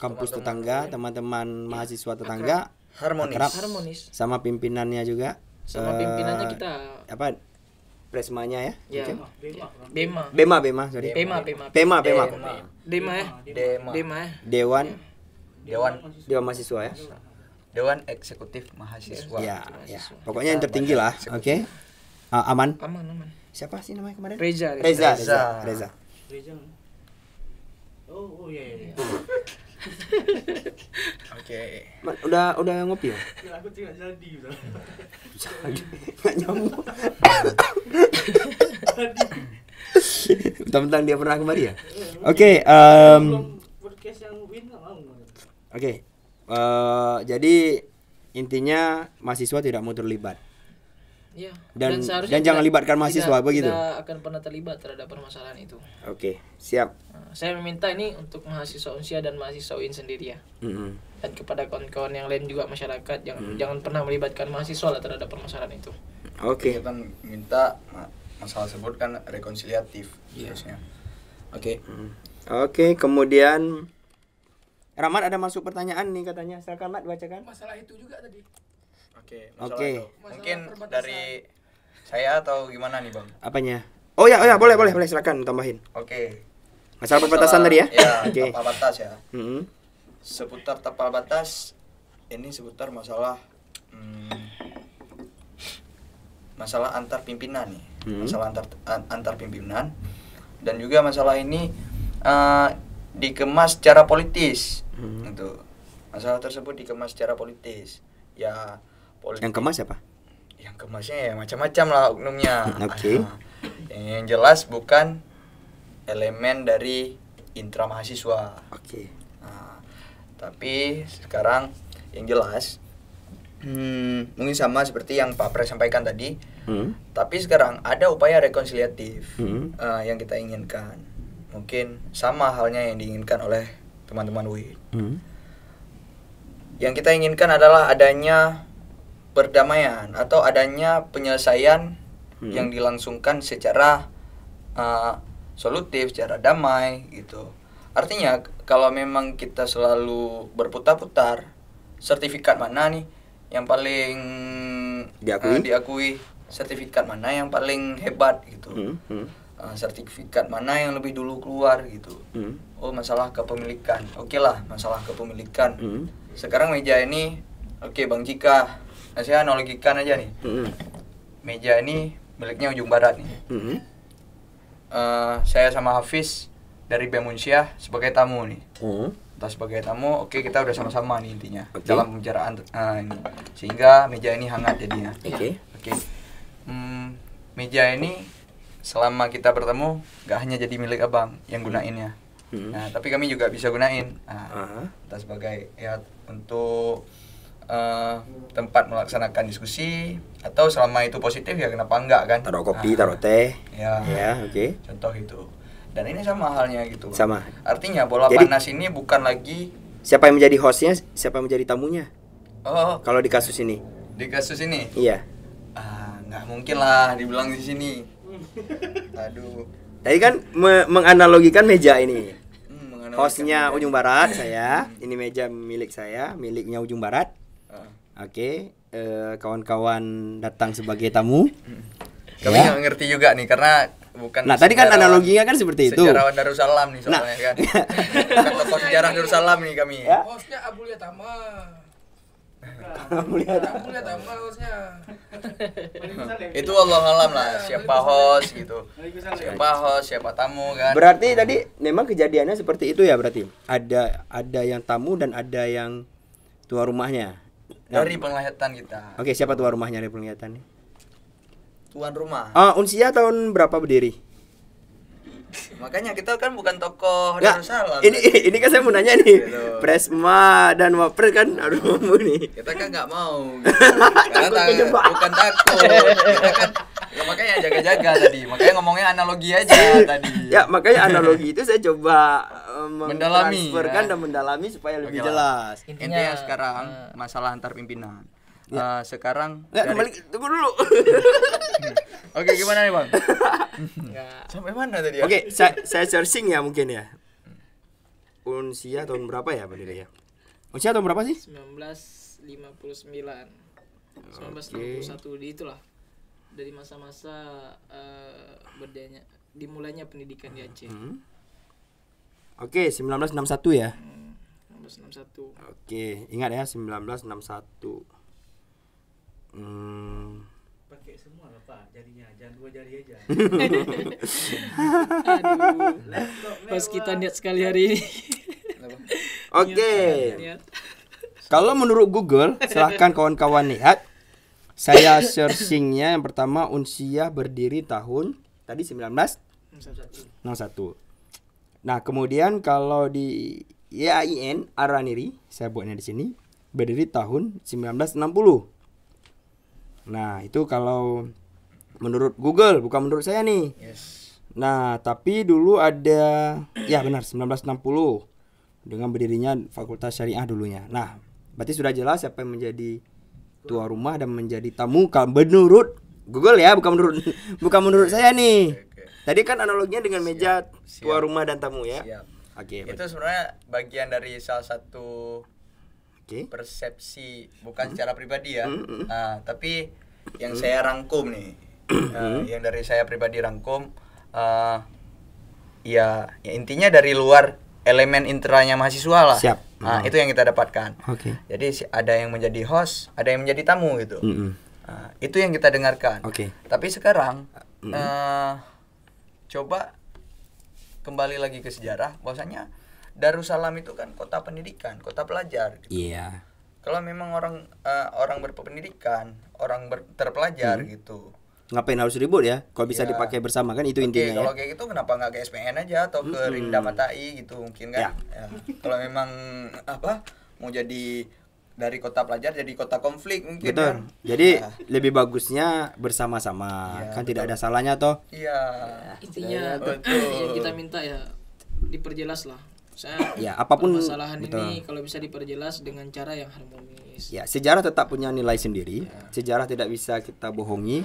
kampus tetangga, teman-teman mahasiswa tetangga akrab, harmonis. sama pimpinannya juga. Sama pimpinannya kita Presmanya ya? ya. Oke. Bema, sorry. Bema. Dema ya. Dewan Dewan mahasiswa ya. Dewan Eksekutif Mahasiswa. Ya. Pokoknya yang tertinggi lah. Oke. Aman. Aman. Siapa sih namanya kemarin? Reza. Oh iya. Oke. Udah ngopi ya? Aku tidak jadi gitu. Nggak nyambung. Tentang dia pernah kemari ya? Oke. Podcast yang win mau. Oke. Jadi intinya mahasiswa tidak mau terlibat. Ya. Dan seharusnya jangan libatkan mahasiswa begitu. Tidak akan pernah terlibat terhadap permasalahan itu. Oke, siap. Nah, saya meminta ini untuk mahasiswa Unsia dan mahasiswa UIN sendiri ya. Dan kepada kawan-kawan yang lain juga masyarakat, jangan pernah melibatkan mahasiswa lah terhadap permasalahan itu. Oke. Kita minta masalah tersebut kan rekonsiliatif harusnya. Oke. Oke, kemudian Rahmat ada masuk pertanyaan nih katanya. Silakan Mat bacakan. Masalah itu juga tadi. Oke. Mungkin dari saya atau gimana nih, Bang? Apanya? Oh ya, boleh silakan tambahin. Oke. Masalah perbatasan tadi ya? Ya, Oke. tapal batas ya. Mm-hmm. Seputar tapal batas ini seputar masalah masalah antar pimpinan nih. Masalah antar pimpinan dan juga masalah ini dikemas secara politis. Gitu. Masalah tersebut dikemas secara politis. Ya, Yang kemas siapa? Yang kemasnya ya macam-macam lah oknumnya. Oke. Yang jelas bukan elemen dari intra mahasiswa. Oke. Nah, tapi sekarang yang jelas mungkin sama seperti yang Pak Pres sampaikan tadi. Tapi sekarang ada upaya rekonsiliatif yang kita inginkan. Mungkin sama halnya yang diinginkan oleh teman-teman UIN. Yang kita inginkan adalah adanya perdamaian atau adanya penyelesaian yang dilangsungkan secara solutif, secara damai gitu. Artinya kalau memang kita selalu berputar-putar, sertifikat mana nih yang paling diakui, sertifikat mana yang paling hebat gitu. Sertifikat mana yang lebih dulu keluar gitu. Oh, masalah kepemilikan. Oke lah, masalah kepemilikan. Sekarang meja ini Bang Jika, saya analogikan aja nih. Meja ini miliknya Ujung Barat nih. Saya sama Hafiz dari BEM Unsia sebagai tamu nih. Kita sebagai tamu, kita udah sama-sama nih intinya dalam pembicaraan ini. Sehingga meja ini hangat jadinya. Meja ini selama kita bertemu gak hanya jadi milik abang yang gunainnya. Nah, tapi kami juga bisa gunain. Kita sebagai untuk tempat melaksanakan diskusi atau selama itu positif ya kenapa enggak kan? Taruh kopi, taruh teh. Ya, oke. Contoh itu. Dan ini sama halnya gitu. Sama. Artinya bola panas ini bukan lagi siapa yang menjadi hostnya, siapa yang menjadi tamunya. Oh, kalau di kasus ini. Di kasus ini? Iya. nggak mungkin lah dibilang di sini. Aduh. Tadi kan menganalogikan meja ini. Mengenai Hostnya Ujung Barat saya, ini meja milik saya, miliknya Ujung Barat. Oke, kawan-kawan datang sebagai tamu. Kami nggak ngerti juga nih karena bukan. Nah, tadi kan analoginya kan seperti itu. Sejarawan Darussalam nih soalnya kan. Bukan tokoh sejarah Darussalam nih kami. Ya. Hostnya Abulia Tama. Mulia. Abulia Tama hostnya. Itu wallahualam lah siapa host gitu. Siapa host, siapa tamu kan. Berarti tadi memang kejadiannya seperti itu ya berarti. Ada yang tamu dan ada yang tuan rumahnya. Dari penglihatan kita. Oke, siapa tuan rumahnya dari penglihatan? Tuan rumah. Unsia tahun berapa berdiri? Makanya kita kan bukan tokoh Nggak, Darussalam. ini kan saya mau nanya nih. Gitu. Presma dan Wapres kan aduh nih. Kita kan nggak mau. Gitu. Karena bukan takut. Kita kan ya makanya jaga-jaga tadi. Makanya ngomongnya analogi aja tadi. Ya, makanya analogi itu saya coba Mendalami, mentransferkan ya. dan mendalami supaya lebih Oke lah. jelas. Intinya sekarang masalah antar pimpinan. Sekarang Nggak, dari- kembali tunggu dulu. Oke, gimana nih, Bang? Enggak. Sampai mana tadi ya? Oke, saya searching ya mungkin ya. Unsia tahun berapa ya berdiri ya? Unsia tahun berapa sih? 1959. 1961 di itulah. Dari masa-masa berdayanya dimulainya pendidikan di Aceh. Oke, 1961 ya. 1961. Oke, ingat ya 1961. Pakai semua lah Pak jarinya, jangan 2 jari aja. Aduh. Pas kita lihat sekali hari ini. Oke. Lihat. Kalau menurut Google, silahkan kawan-kawan lihat. Saya searchingnya yang pertama Unsia berdiri tahun tadi 1961. Nah, kemudian kalau di YAIN Araniri, saya buatnya di sini, berdiri tahun 1960. Nah, itu kalau menurut Google, bukan menurut saya nih. Yes. Nah, tapi dulu ada ya benar 1960 dengan berdirinya Fakultas Syariah dulunya. Nah, berarti sudah jelas siapa yang menjadi tuan rumah dan menjadi tamu kalau menurut Google ya, bukan menurut saya nih. Oke. Tadi kan analoginya dengan meja Siap. tuan rumah dan tamu ya. Siap. Oke. Itu sebenarnya bagian dari salah satu Oke. persepsi bukan secara pribadi ya. Nah, tapi yang saya rangkum nih, yang dari saya pribadi rangkum, ya intinya dari luar elemen intranya mahasiswa lah. Siap. Nah, itu yang kita dapatkan. Oke. Jadi ada yang menjadi host, ada yang menjadi tamu gitu. Nah, itu yang kita dengarkan. Oke. Tapi sekarang coba kembali lagi ke sejarah, bahwasanya Darussalam itu kan kota pendidikan, kota pelajar. Iya. Kalau memang orang berpendidikan, orang terpelajar gitu. Ngapain harus ribut ya? Kalau bisa Iya. dipakai bersama kan itu Oke, intinya kalau ya. kayak gitu kenapa nggak ke SPN aja atau ke Rinda Matai gitu mungkin kan? Ya. Kalau memang mau jadi dari kota pelajar jadi kota konflik mungkin Betul. kan? Jadi Ya. lebih bagusnya bersama-sama. Iya, Kan tidak ada salahnya toh. Iya. Intinya Betul. yang kita minta ya diperjelas lah. Saya Ya, apapun permasalahan betul. ini kalau bisa diperjelas dengan cara yang harmonis. Ya, sejarah tetap punya nilai sendiri. Sejarah tidak bisa kita bohongi.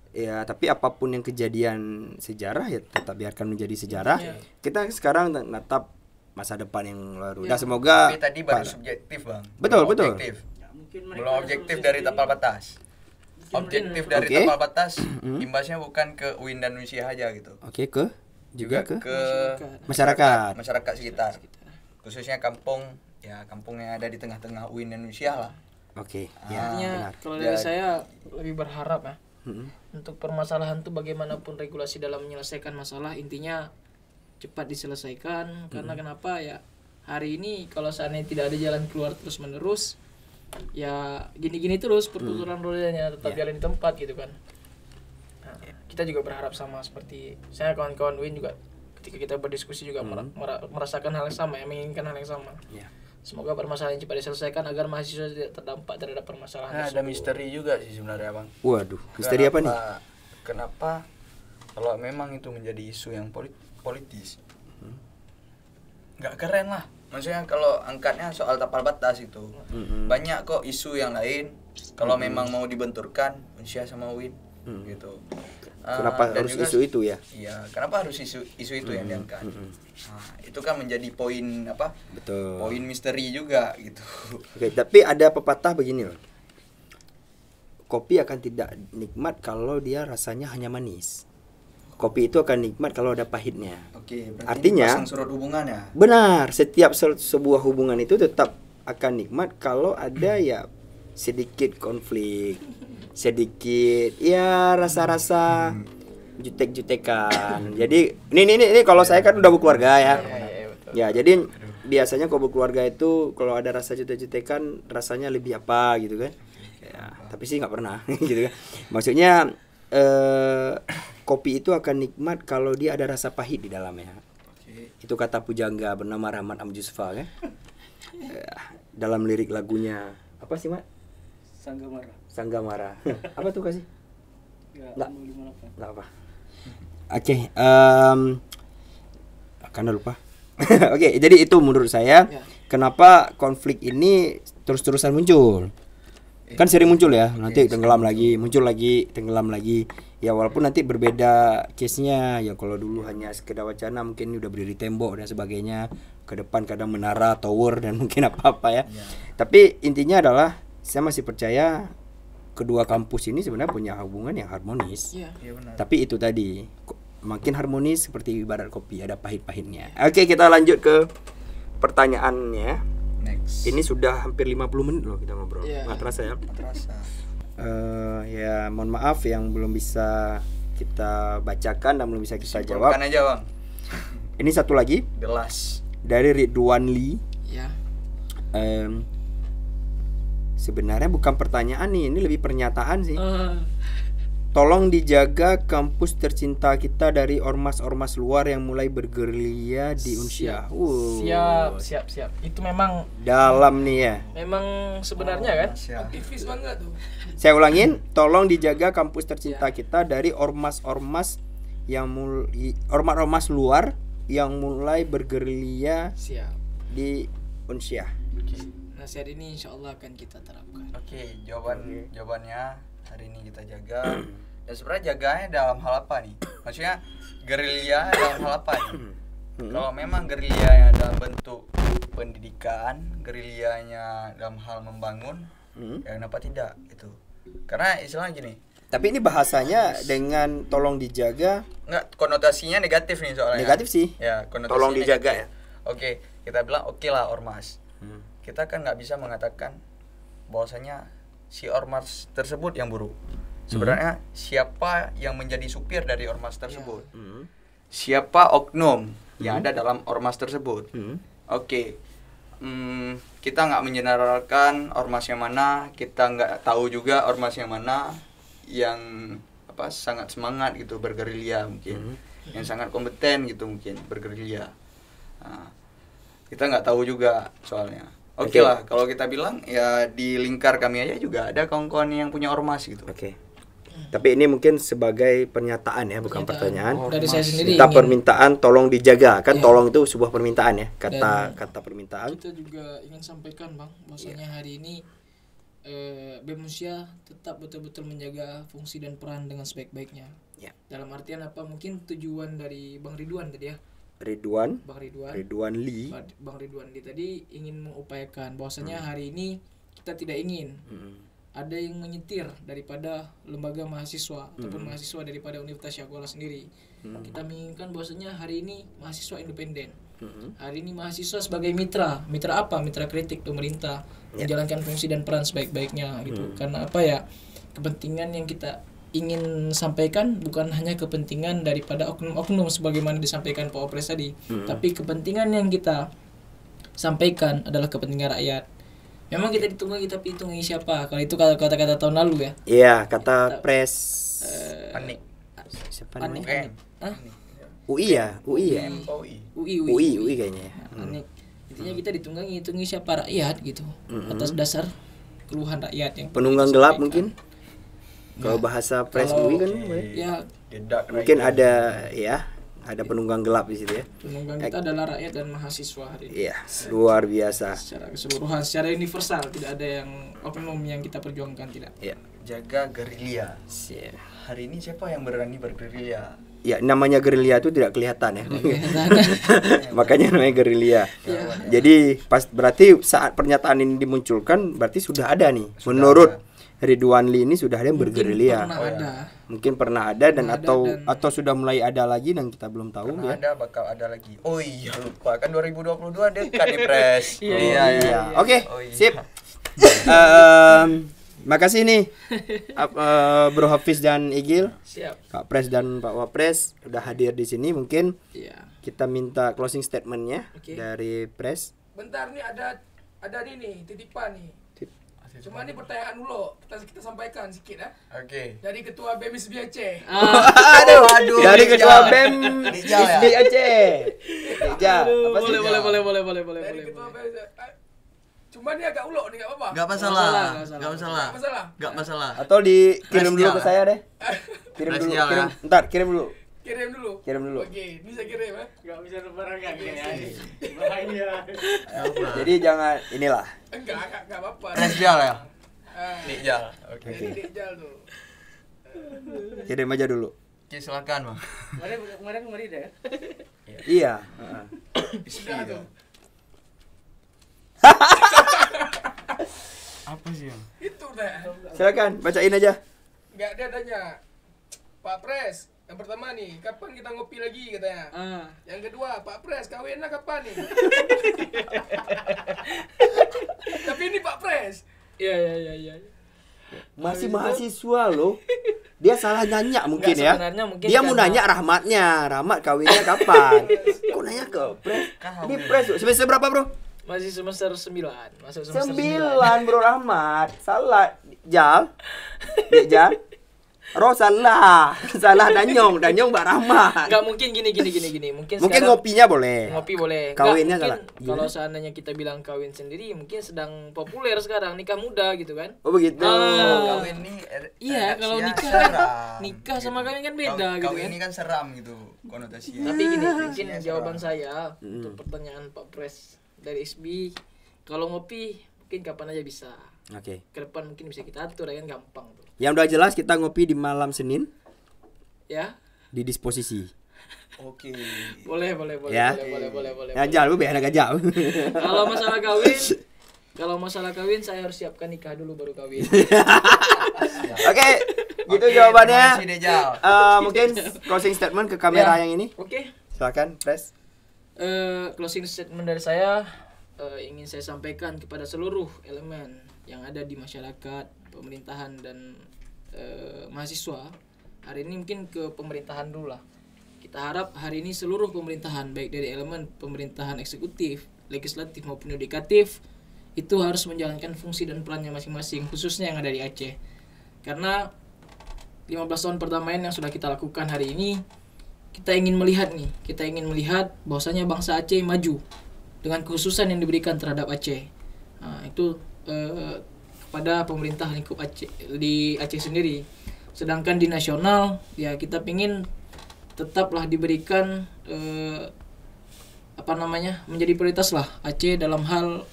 Ya, tapi apapun yang kejadian sejarah ya tetap biarkan menjadi sejarah. Kita sekarang natap masa depan yang baru. Dan semoga Tapi tadi baru subjektif, Bang. Betul, Belum betul. Objektif. Mungkin mereka Belum objektif dari tapal batas. Objektif dari Oke. tapal batas imbasnya bukan ke UIN dan Unsia aja gitu. Oke ke juga ke Masyarakat. masyarakat. sekitar. Khususnya kampung yang ada di tengah-tengah UIN dan Unsia lah. Oke, Ah. ya Artinya benar. kalau Ya. dari saya lebih berharap ya untuk permasalahan tuh bagaimanapun regulasi dalam menyelesaikan masalah intinya cepat diselesaikan karena kenapa ya hari ini kalau seandainya tidak ada jalan keluar terus menerus ya gini-gini terus pertuturan rodanya tetap jalan di tempat gitu kan. Nah, kita juga berharap sama seperti saya kawan-kawan UIN juga ketika kita berdiskusi juga merasakan hal yang sama ya menginginkan hal yang sama. Ya. Semoga permasalahan cepat diselesaikan agar mahasiswa tidak terdampak terhadap permasalahan Nah, ada tersebut. misteri juga sih sebenarnya, Bang. Waduh, misteri apa nih? Kenapa kalau memang itu menjadi isu yang politis? Nggak keren lah. Maksudnya kalau angkatnya soal tapal batas itu. Banyak kok isu yang lain kalau memang mau dibenturkan Unsia sama UIN. gitu. Kenapa Dan harus juga- isu itu ya? Iya, kenapa harus isu itu yang diangkat? Nah, itu kan menjadi poin apa? Betul. Poin misteri juga gitu. Oke, tapi ada pepatah begini loh. Kopi akan tidak nikmat kalau dia rasanya hanya manis. Kopi itu akan nikmat kalau ada pahitnya. Oke, berarti Artinya- pasang surut hubungan ya. Benar, setiap sebuah hubungan itu tetap akan nikmat kalau ada ya sedikit konflik, sedikit ya rasa-rasa jutek-jutekan. Jadi ini kalau saya kan udah berkeluarga ya. Ya, jadi biasanya kalau berkeluarga itu kalau ada rasa jutek-jutekan rasanya lebih apa gitu kan. Ya, tapi sih nggak pernah gitu kan. Maksudnya kopi itu akan nikmat kalau dia ada rasa pahit di dalamnya. Itu kata pujangga bernama Rahmat Amjusfa kan. Dalam lirik lagunya apa sih, Mak? Sanggamara. Apa tuh kasih? Enggak apa. Oke, karena lupa. Oke, jadi itu menurut saya kenapa konflik ini terus-terusan muncul. Kan sering muncul ya, nanti tenggelam lagi, muncul lagi, tenggelam lagi. Ya walaupun nanti berbeda case-nya. Ya kalau dulu hanya sekedar wacana mungkin udah berdiri tembok dan sebagainya. Ke depan kadang menara, tower dan mungkin apa-apa ya. Tapi intinya adalah saya masih percaya kedua kampus ini sebenarnya punya hubungan yang harmonis. Iya. Iya benar. Tapi itu tadi makin harmonis seperti ibarat kopi, ada pahit-pahitnya. Oke, kita lanjut ke pertanyaannya. Next. Ini sudah hampir 50 menit loh kita ngobrol. Iya. Nggak terasa ya. Terasa. Ya mohon maaf yang belum bisa kita bacakan dan belum bisa kita jawab. Simpulkan aja, Bang. Ini satu lagi The last. dari Ridwan Lee. Ya. Sebenarnya bukan pertanyaan nih, ini lebih pernyataan sih. Tolong dijaga kampus tercinta kita dari ormas-ormas luar yang mulai bergerilya di Unsyah. Siap. Itu memang Dalam nih ya. sebenarnya kan Siap. aktivis banget tuh. Saya ulangin, tolong dijaga kampus tercinta kita dari ormas-ormas yang ormas-ormas luar yang mulai bergerilya Siap. di Unsyah. Nasihat ini insya Allah akan kita terapkan. Oke, jawabannya hari ini kita jaga. Dan sebenarnya jaganya dalam hal apa nih? Maksudnya gerilya dalam hal apa nih? Kalau memang gerilyanya dalam bentuk pendidikan, gerilyanya dalam hal membangun, ya kenapa tidak itu? Karena istilahnya gini. Tapi ini bahasanya dengan tolong dijaga. Enggak, konotasinya negatif nih soalnya. Negatif sih. Ya, konotasinya Tolong dijaga negatif. Oke, kita bilang oke lah ormas. Kita kan nggak bisa mengatakan bahwasanya si ormas tersebut yang buruk. Sebenarnya siapa yang menjadi supir dari ormas tersebut? Siapa oknum yang ada dalam ormas tersebut? Oke, kita nggak mengeneralkan ormas yang mana, kita nggak tahu juga ormas yang mana yang sangat semangat gitu bergerilya mungkin, yang sangat kompeten gitu mungkin bergerilya. Nah, kita nggak tahu juga soalnya. Oke lah, kalau kita bilang ya di lingkar kami aja juga ada kawan-kawan yang punya ormas gitu. Oke. Tapi ini mungkin sebagai pernyataan ya, bukan pertanyaan. Dari saya sendiri Kita ingin- permintaan tolong dijaga. Kan Iya. tolong itu sebuah permintaan ya, Dan- kata permintaan. Kita juga ingin sampaikan Bang, bahwasanya hari ini BEM Unsyah tetap betul-betul menjaga fungsi dan peran dengan sebaik-baiknya. Ya. Dalam artian apa? Mungkin tujuan dari Bang Ridwan tadi ya. Ridwan Bang Lee. Ridwan Lee tadi ingin mengupayakan bahwasanya hari ini kita tidak ingin ada yang menyetir daripada lembaga mahasiswa ataupun mahasiswa daripada Universitas Syakuala sendiri. Kita menginginkan bahwasanya hari ini mahasiswa independen. Hari ini mahasiswa sebagai mitra apa? Mitra kritik pemerintah, menjalankan fungsi dan peran sebaik-baiknya gitu. Karena apa ya? Kepentingan yang kita ingin sampaikan bukan hanya kepentingan daripada oknum-oknum sebagaimana disampaikan Pak Opres tadi, tapi kepentingan yang kita sampaikan adalah kepentingan rakyat. Memang kita ditunggangi tapi ditunggangi siapa? Kalau itu kata-kata tahun lalu ya. Iya, kata pres Panik. siapa Anik. namanya? Hah? UI ya. MOI. UI kayaknya ya. Anik. Intinya kita ditunggangi siapa? Rakyat gitu. Atas dasar keluhan rakyat yang Penunggang kita gelap sampaikan. mungkin. Kalau bahasa pres Kalau- UI kan Ya, Dedak mungkin rakyat. ada penunggang gelap di situ ya. penunggang kita adalah rakyat dan mahasiswa hari ini. Iya, luar biasa. Secara keseluruhan, secara universal tidak ada yang oknum yang kita perjuangkan tidak. Iya. Jaga gerilya. hari ini siapa yang berani bergerilya? Ya namanya gerilya itu tidak kelihatan ya. Makanya namanya gerilya. Jadi berarti saat pernyataan ini dimunculkan berarti sudah ada nih. Menurut Ridwan Lee ini sudah ada yang bergerilya. Mungkin pernah ada dan atau sudah mulai ada lagi dan kita belum tahu ya. Ada, bakal ada lagi. Oh iya, lupa kan 2022 dekat nih Pres. Iya. Oke, sip. Makasih nih Bro Hafiz dan Igil. Siap. Pak Pres dan Pak Wapres udah hadir di sini. Mungkin kita minta closing statementnya dari Pres. Bentar nih ada nih titipan nih. Cuma ini pertanyaan dulu, kita sampaikan sedikit ya. Oke. Dari Ketua BEM ISBI Aceh. Aduh. Dari Ketua BEM Dijal ya? ISBI Aceh. Dijal. Boleh. Dari Ketua BEM. Cuma ini agak ulok nih, enggak apa-apa. Enggak masalah. Enggak masalah. Atau dikirim dulu ke saya deh. Kirim dulu. Presial ya. Ntar kirim dulu. Kirim dulu. Oke, bisa kirim ya. Enggak bisa sembarangan ya. Bahaya. Jadi jangan inilah. Enggak apa-apa. Presial ya? Dijal. Oke. Dijal tuh. Kirim aja dulu. Oke, silakan, Bang. Kemarin deh. Iya. Sudah tuh. Apa sih, Bang? Itu dah. Silakan bacain aja. Enggak ada tanya. Pak Pres, yang pertama nih, kapan kita ngopi lagi katanya. Yang kedua, Pak Pres, kawinnya kapan nih? Tapi ini Pak Pres. Iya. Masih mahasiswa loh. Dia salah nanya mungkin Nggak, ya. mungkin Dia mau karena- nanya Rahmatnya. Rahmat kawinnya kapan? Kok nanya ke Pres? Ini Pres semester berapa, Bro? Masih semester 9. Masuk semester 9, Bro Rahmat. Salah. Jal. Jal. Salah Danyong Mbak Rahmat. Enggak mungkin gini. Mungkin Mungkin sekarang ngopinya boleh. ngopi boleh. Kawinnya Nggak, salah. mungkin kalau seandainya kita bilang kawin sendiri mungkin sedang populer sekarang nikah muda gitu kan. Oh begitu. Kawin nih Iya, kalau nikah seram. kan nikah sama kawin kan beda gitu Kawin kan. ini kan seram gitu konotasinya. Tapi gini, mungkin Seram. jawaban saya untuk pertanyaan Pak Pres dari SB, kalau ngopi mungkin kapan aja bisa. Oke. Ke depan mungkin bisa kita atur ya kan gampang tuh. Yang udah jelas kita ngopi di malam Senin Ya. di disposisi. Oke. Boleh. Ya. Boleh. Ya jauh biar agak jauh. Kalau masalah kawin saya harus siapkan nikah dulu baru kawin. Oke, gitu jawabannya. Terima kasih, Dejal. Mungkin closing statement ke kamera Ya. yang ini. Oke. Silakan, Pres. Closing statement dari saya ingin saya sampaikan kepada seluruh elemen yang ada di masyarakat, pemerintahan dan mahasiswa. Hari ini mungkin ke pemerintahan dulu lah. Kita harap hari ini seluruh pemerintahan baik dari elemen pemerintahan eksekutif, legislatif maupun yudikatif itu harus menjalankan fungsi dan perannya masing-masing, khususnya yang ada di Aceh. Karena 15 tahun perdamaian yang sudah kita lakukan hari ini, kita ingin melihat bahwasanya bangsa Aceh maju dengan kekhususan yang diberikan terhadap Aceh. Nah, itu kepada pemerintah lingkup Aceh di Aceh sendiri. Sedangkan di nasional ya kita ingin tetaplah diberikan menjadi prioritas lah Aceh dalam hal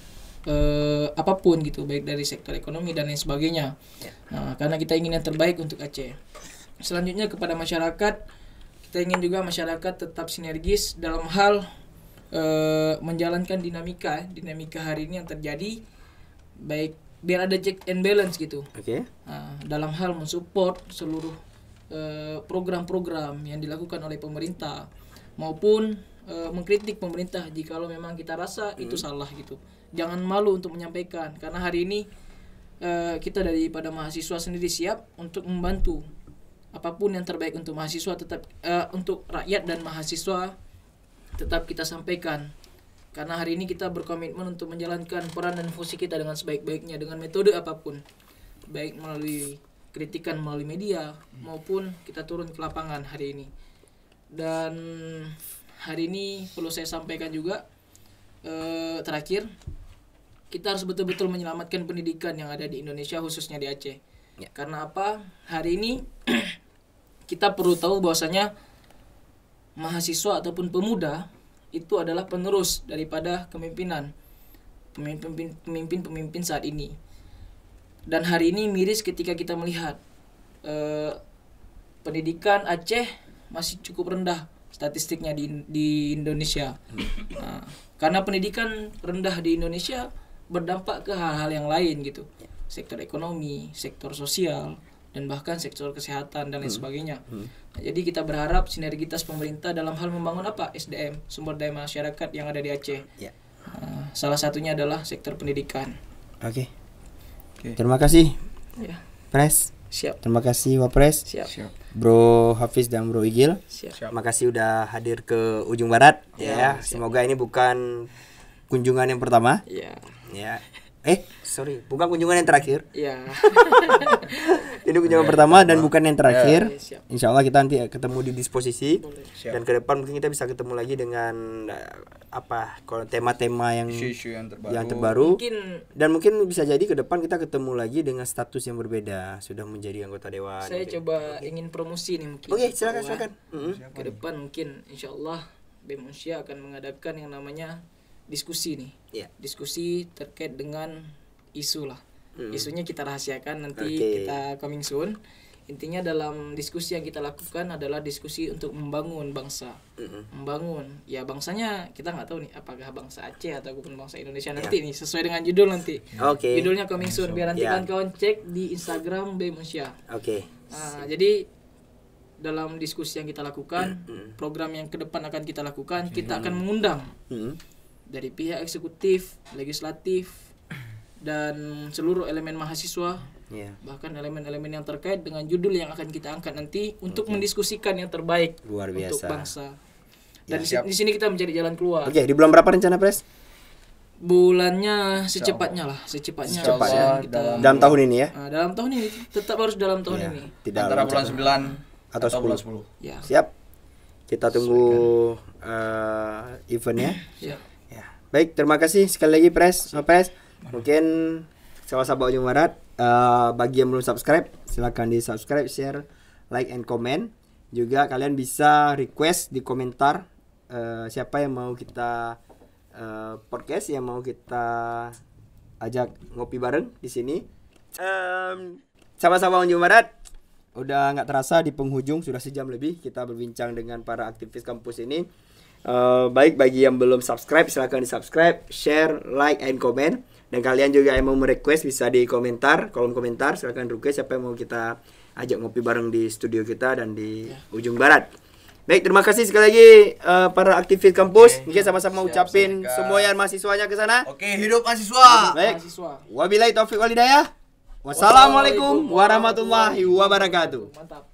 apapun gitu, baik dari sektor ekonomi dan lain sebagainya. Nah, karena kita ingin yang terbaik untuk Aceh. Selanjutnya kepada masyarakat, kita ingin juga masyarakat tetap sinergis dalam hal menjalankan dinamika hari ini yang terjadi, baik biar ada check and balance gitu. Oke. Dalam hal mensupport seluruh program-program yang dilakukan oleh pemerintah maupun mengkritik pemerintah jikalau memang kita rasa itu salah gitu. Jangan malu untuk menyampaikan, karena hari ini kita daripada mahasiswa sendiri siap untuk membantu apapun yang terbaik untuk mahasiswa, tetap untuk rakyat dan mahasiswa tetap kita sampaikan. Karena hari ini kita berkomitmen untuk menjalankan peran dan fungsi kita dengan sebaik-baiknya dengan metode apapun, baik melalui kritikan melalui media maupun kita turun ke lapangan hari ini. Dan hari ini perlu saya sampaikan juga terakhir, kita harus betul-betul menyelamatkan pendidikan yang ada di Indonesia, khususnya di Aceh. Karena apa? Hari ini kita perlu tahu bahwasanya mahasiswa ataupun pemuda itu adalah penerus daripada kepemimpinan pemimpin saat ini. Dan hari ini miris ketika kita melihat pendidikan Aceh masih cukup rendah statistiknya di Indonesia. Nah, karena pendidikan rendah di Indonesia berdampak ke hal-hal yang lain gitu. Sektor ekonomi, sektor sosial, dan bahkan sektor kesehatan dan lain sebagainya. Nah, jadi kita berharap sinergitas pemerintah dalam hal membangun apa? SDM, sumber daya masyarakat yang ada di Aceh. Salah satunya adalah sektor pendidikan. Oke. Terima kasih Ya, Pres. siap. Terima kasih Wapres. Siap. Bro Hafiz dan Bro Igil. Siap. Makasih udah hadir ke Ujung Barat ya. siap. Semoga ini bukan kunjungan yang pertama Ya. ya. Sorry, bukan kunjungan yang terakhir. Ya. Ini kunjungan pertama dan bukan yang terakhir. Ya, siap. Insya Allah kita nanti ketemu di disposisi. Siap. Dan ke depan mungkin kita bisa ketemu lagi dengan kalau tema-tema yang Isu-isu yang terbaru. Mungkin Dan mungkin bisa jadi ke depan kita ketemu lagi dengan status yang berbeda, sudah menjadi anggota dewan. saya coba ingin promosi nih mungkin. Oke, silakan Bahwa silakan. Ke depan mungkin insya Allah BEM Unsya akan mengadakan yang namanya diskusi nih. Iya. Diskusi terkait dengan isu lah. Isunya kita rahasiakan nanti, Oke. kita coming soon. Intinya dalam diskusi yang kita lakukan adalah diskusi untuk membangun bangsa. Membangun, ya bangsanya kita nggak tahu nih apakah bangsa Aceh ataupun bangsa Indonesia nanti nih, sesuai dengan judul nanti. Oke. Judulnya coming soon, biar nanti Ya. kawan-kawan cek di Instagram BEM Unsya. Oke. Nah, jadi dalam diskusi yang kita lakukan, program yang ke depan akan kita lakukan, kita akan mengundang dari pihak eksekutif, legislatif, dan seluruh elemen mahasiswa, Iya. bahkan elemen-elemen yang terkait dengan judul yang akan kita angkat nanti untuk mendiskusikan yang terbaik Luar untuk biasa. bangsa. Dan di sini kita mencari jalan keluar. Oke, di bulan berapa rencana Pres? Bulannya secepatnya lah, secepatnya. Secepatnya. Kita Dalam tahun ini ya? Nah, dalam tahun ini tetap harus dalam tahun ini. Tidak antara rencana. bulan 9 Atau atau bulan 10. 10. Ya. Siap. Kita tunggu eventnya. Ya. Ya. Baik, terima kasih sekali lagi Pres. Mungkin sahabat-sahabat Ujung Barat, bagi yang belum subscribe, silakan di subscribe, share, like, and comment. Juga kalian bisa request di komentar siapa yang mau kita podcast, yang mau kita ajak ngopi bareng di sini. Sahabat-sahabat Ujung Barat, udah nggak terasa di penghujung, sudah sejam lebih kita berbincang dengan para aktivis kampus ini. Baik, bagi yang belum subscribe silahkan di subscribe, share, like, and comment. Dan kalian juga yang mau merequest bisa di komentar, kolom komentar, silahkan request siapa yang mau kita ajak ngopi bareng di studio kita dan di Ujung Barat. Baik, terima kasih sekali lagi para aktivis kampus. Mungkin sama-sama ucapin semuanya mahasiswanya ke sana. Oke, hidup mahasiswa. Baik, Mahasiswa. wabillahi taufiq wal hidayah. Wassalamualaikum warahmatullahi wabarakatuh. Mantap.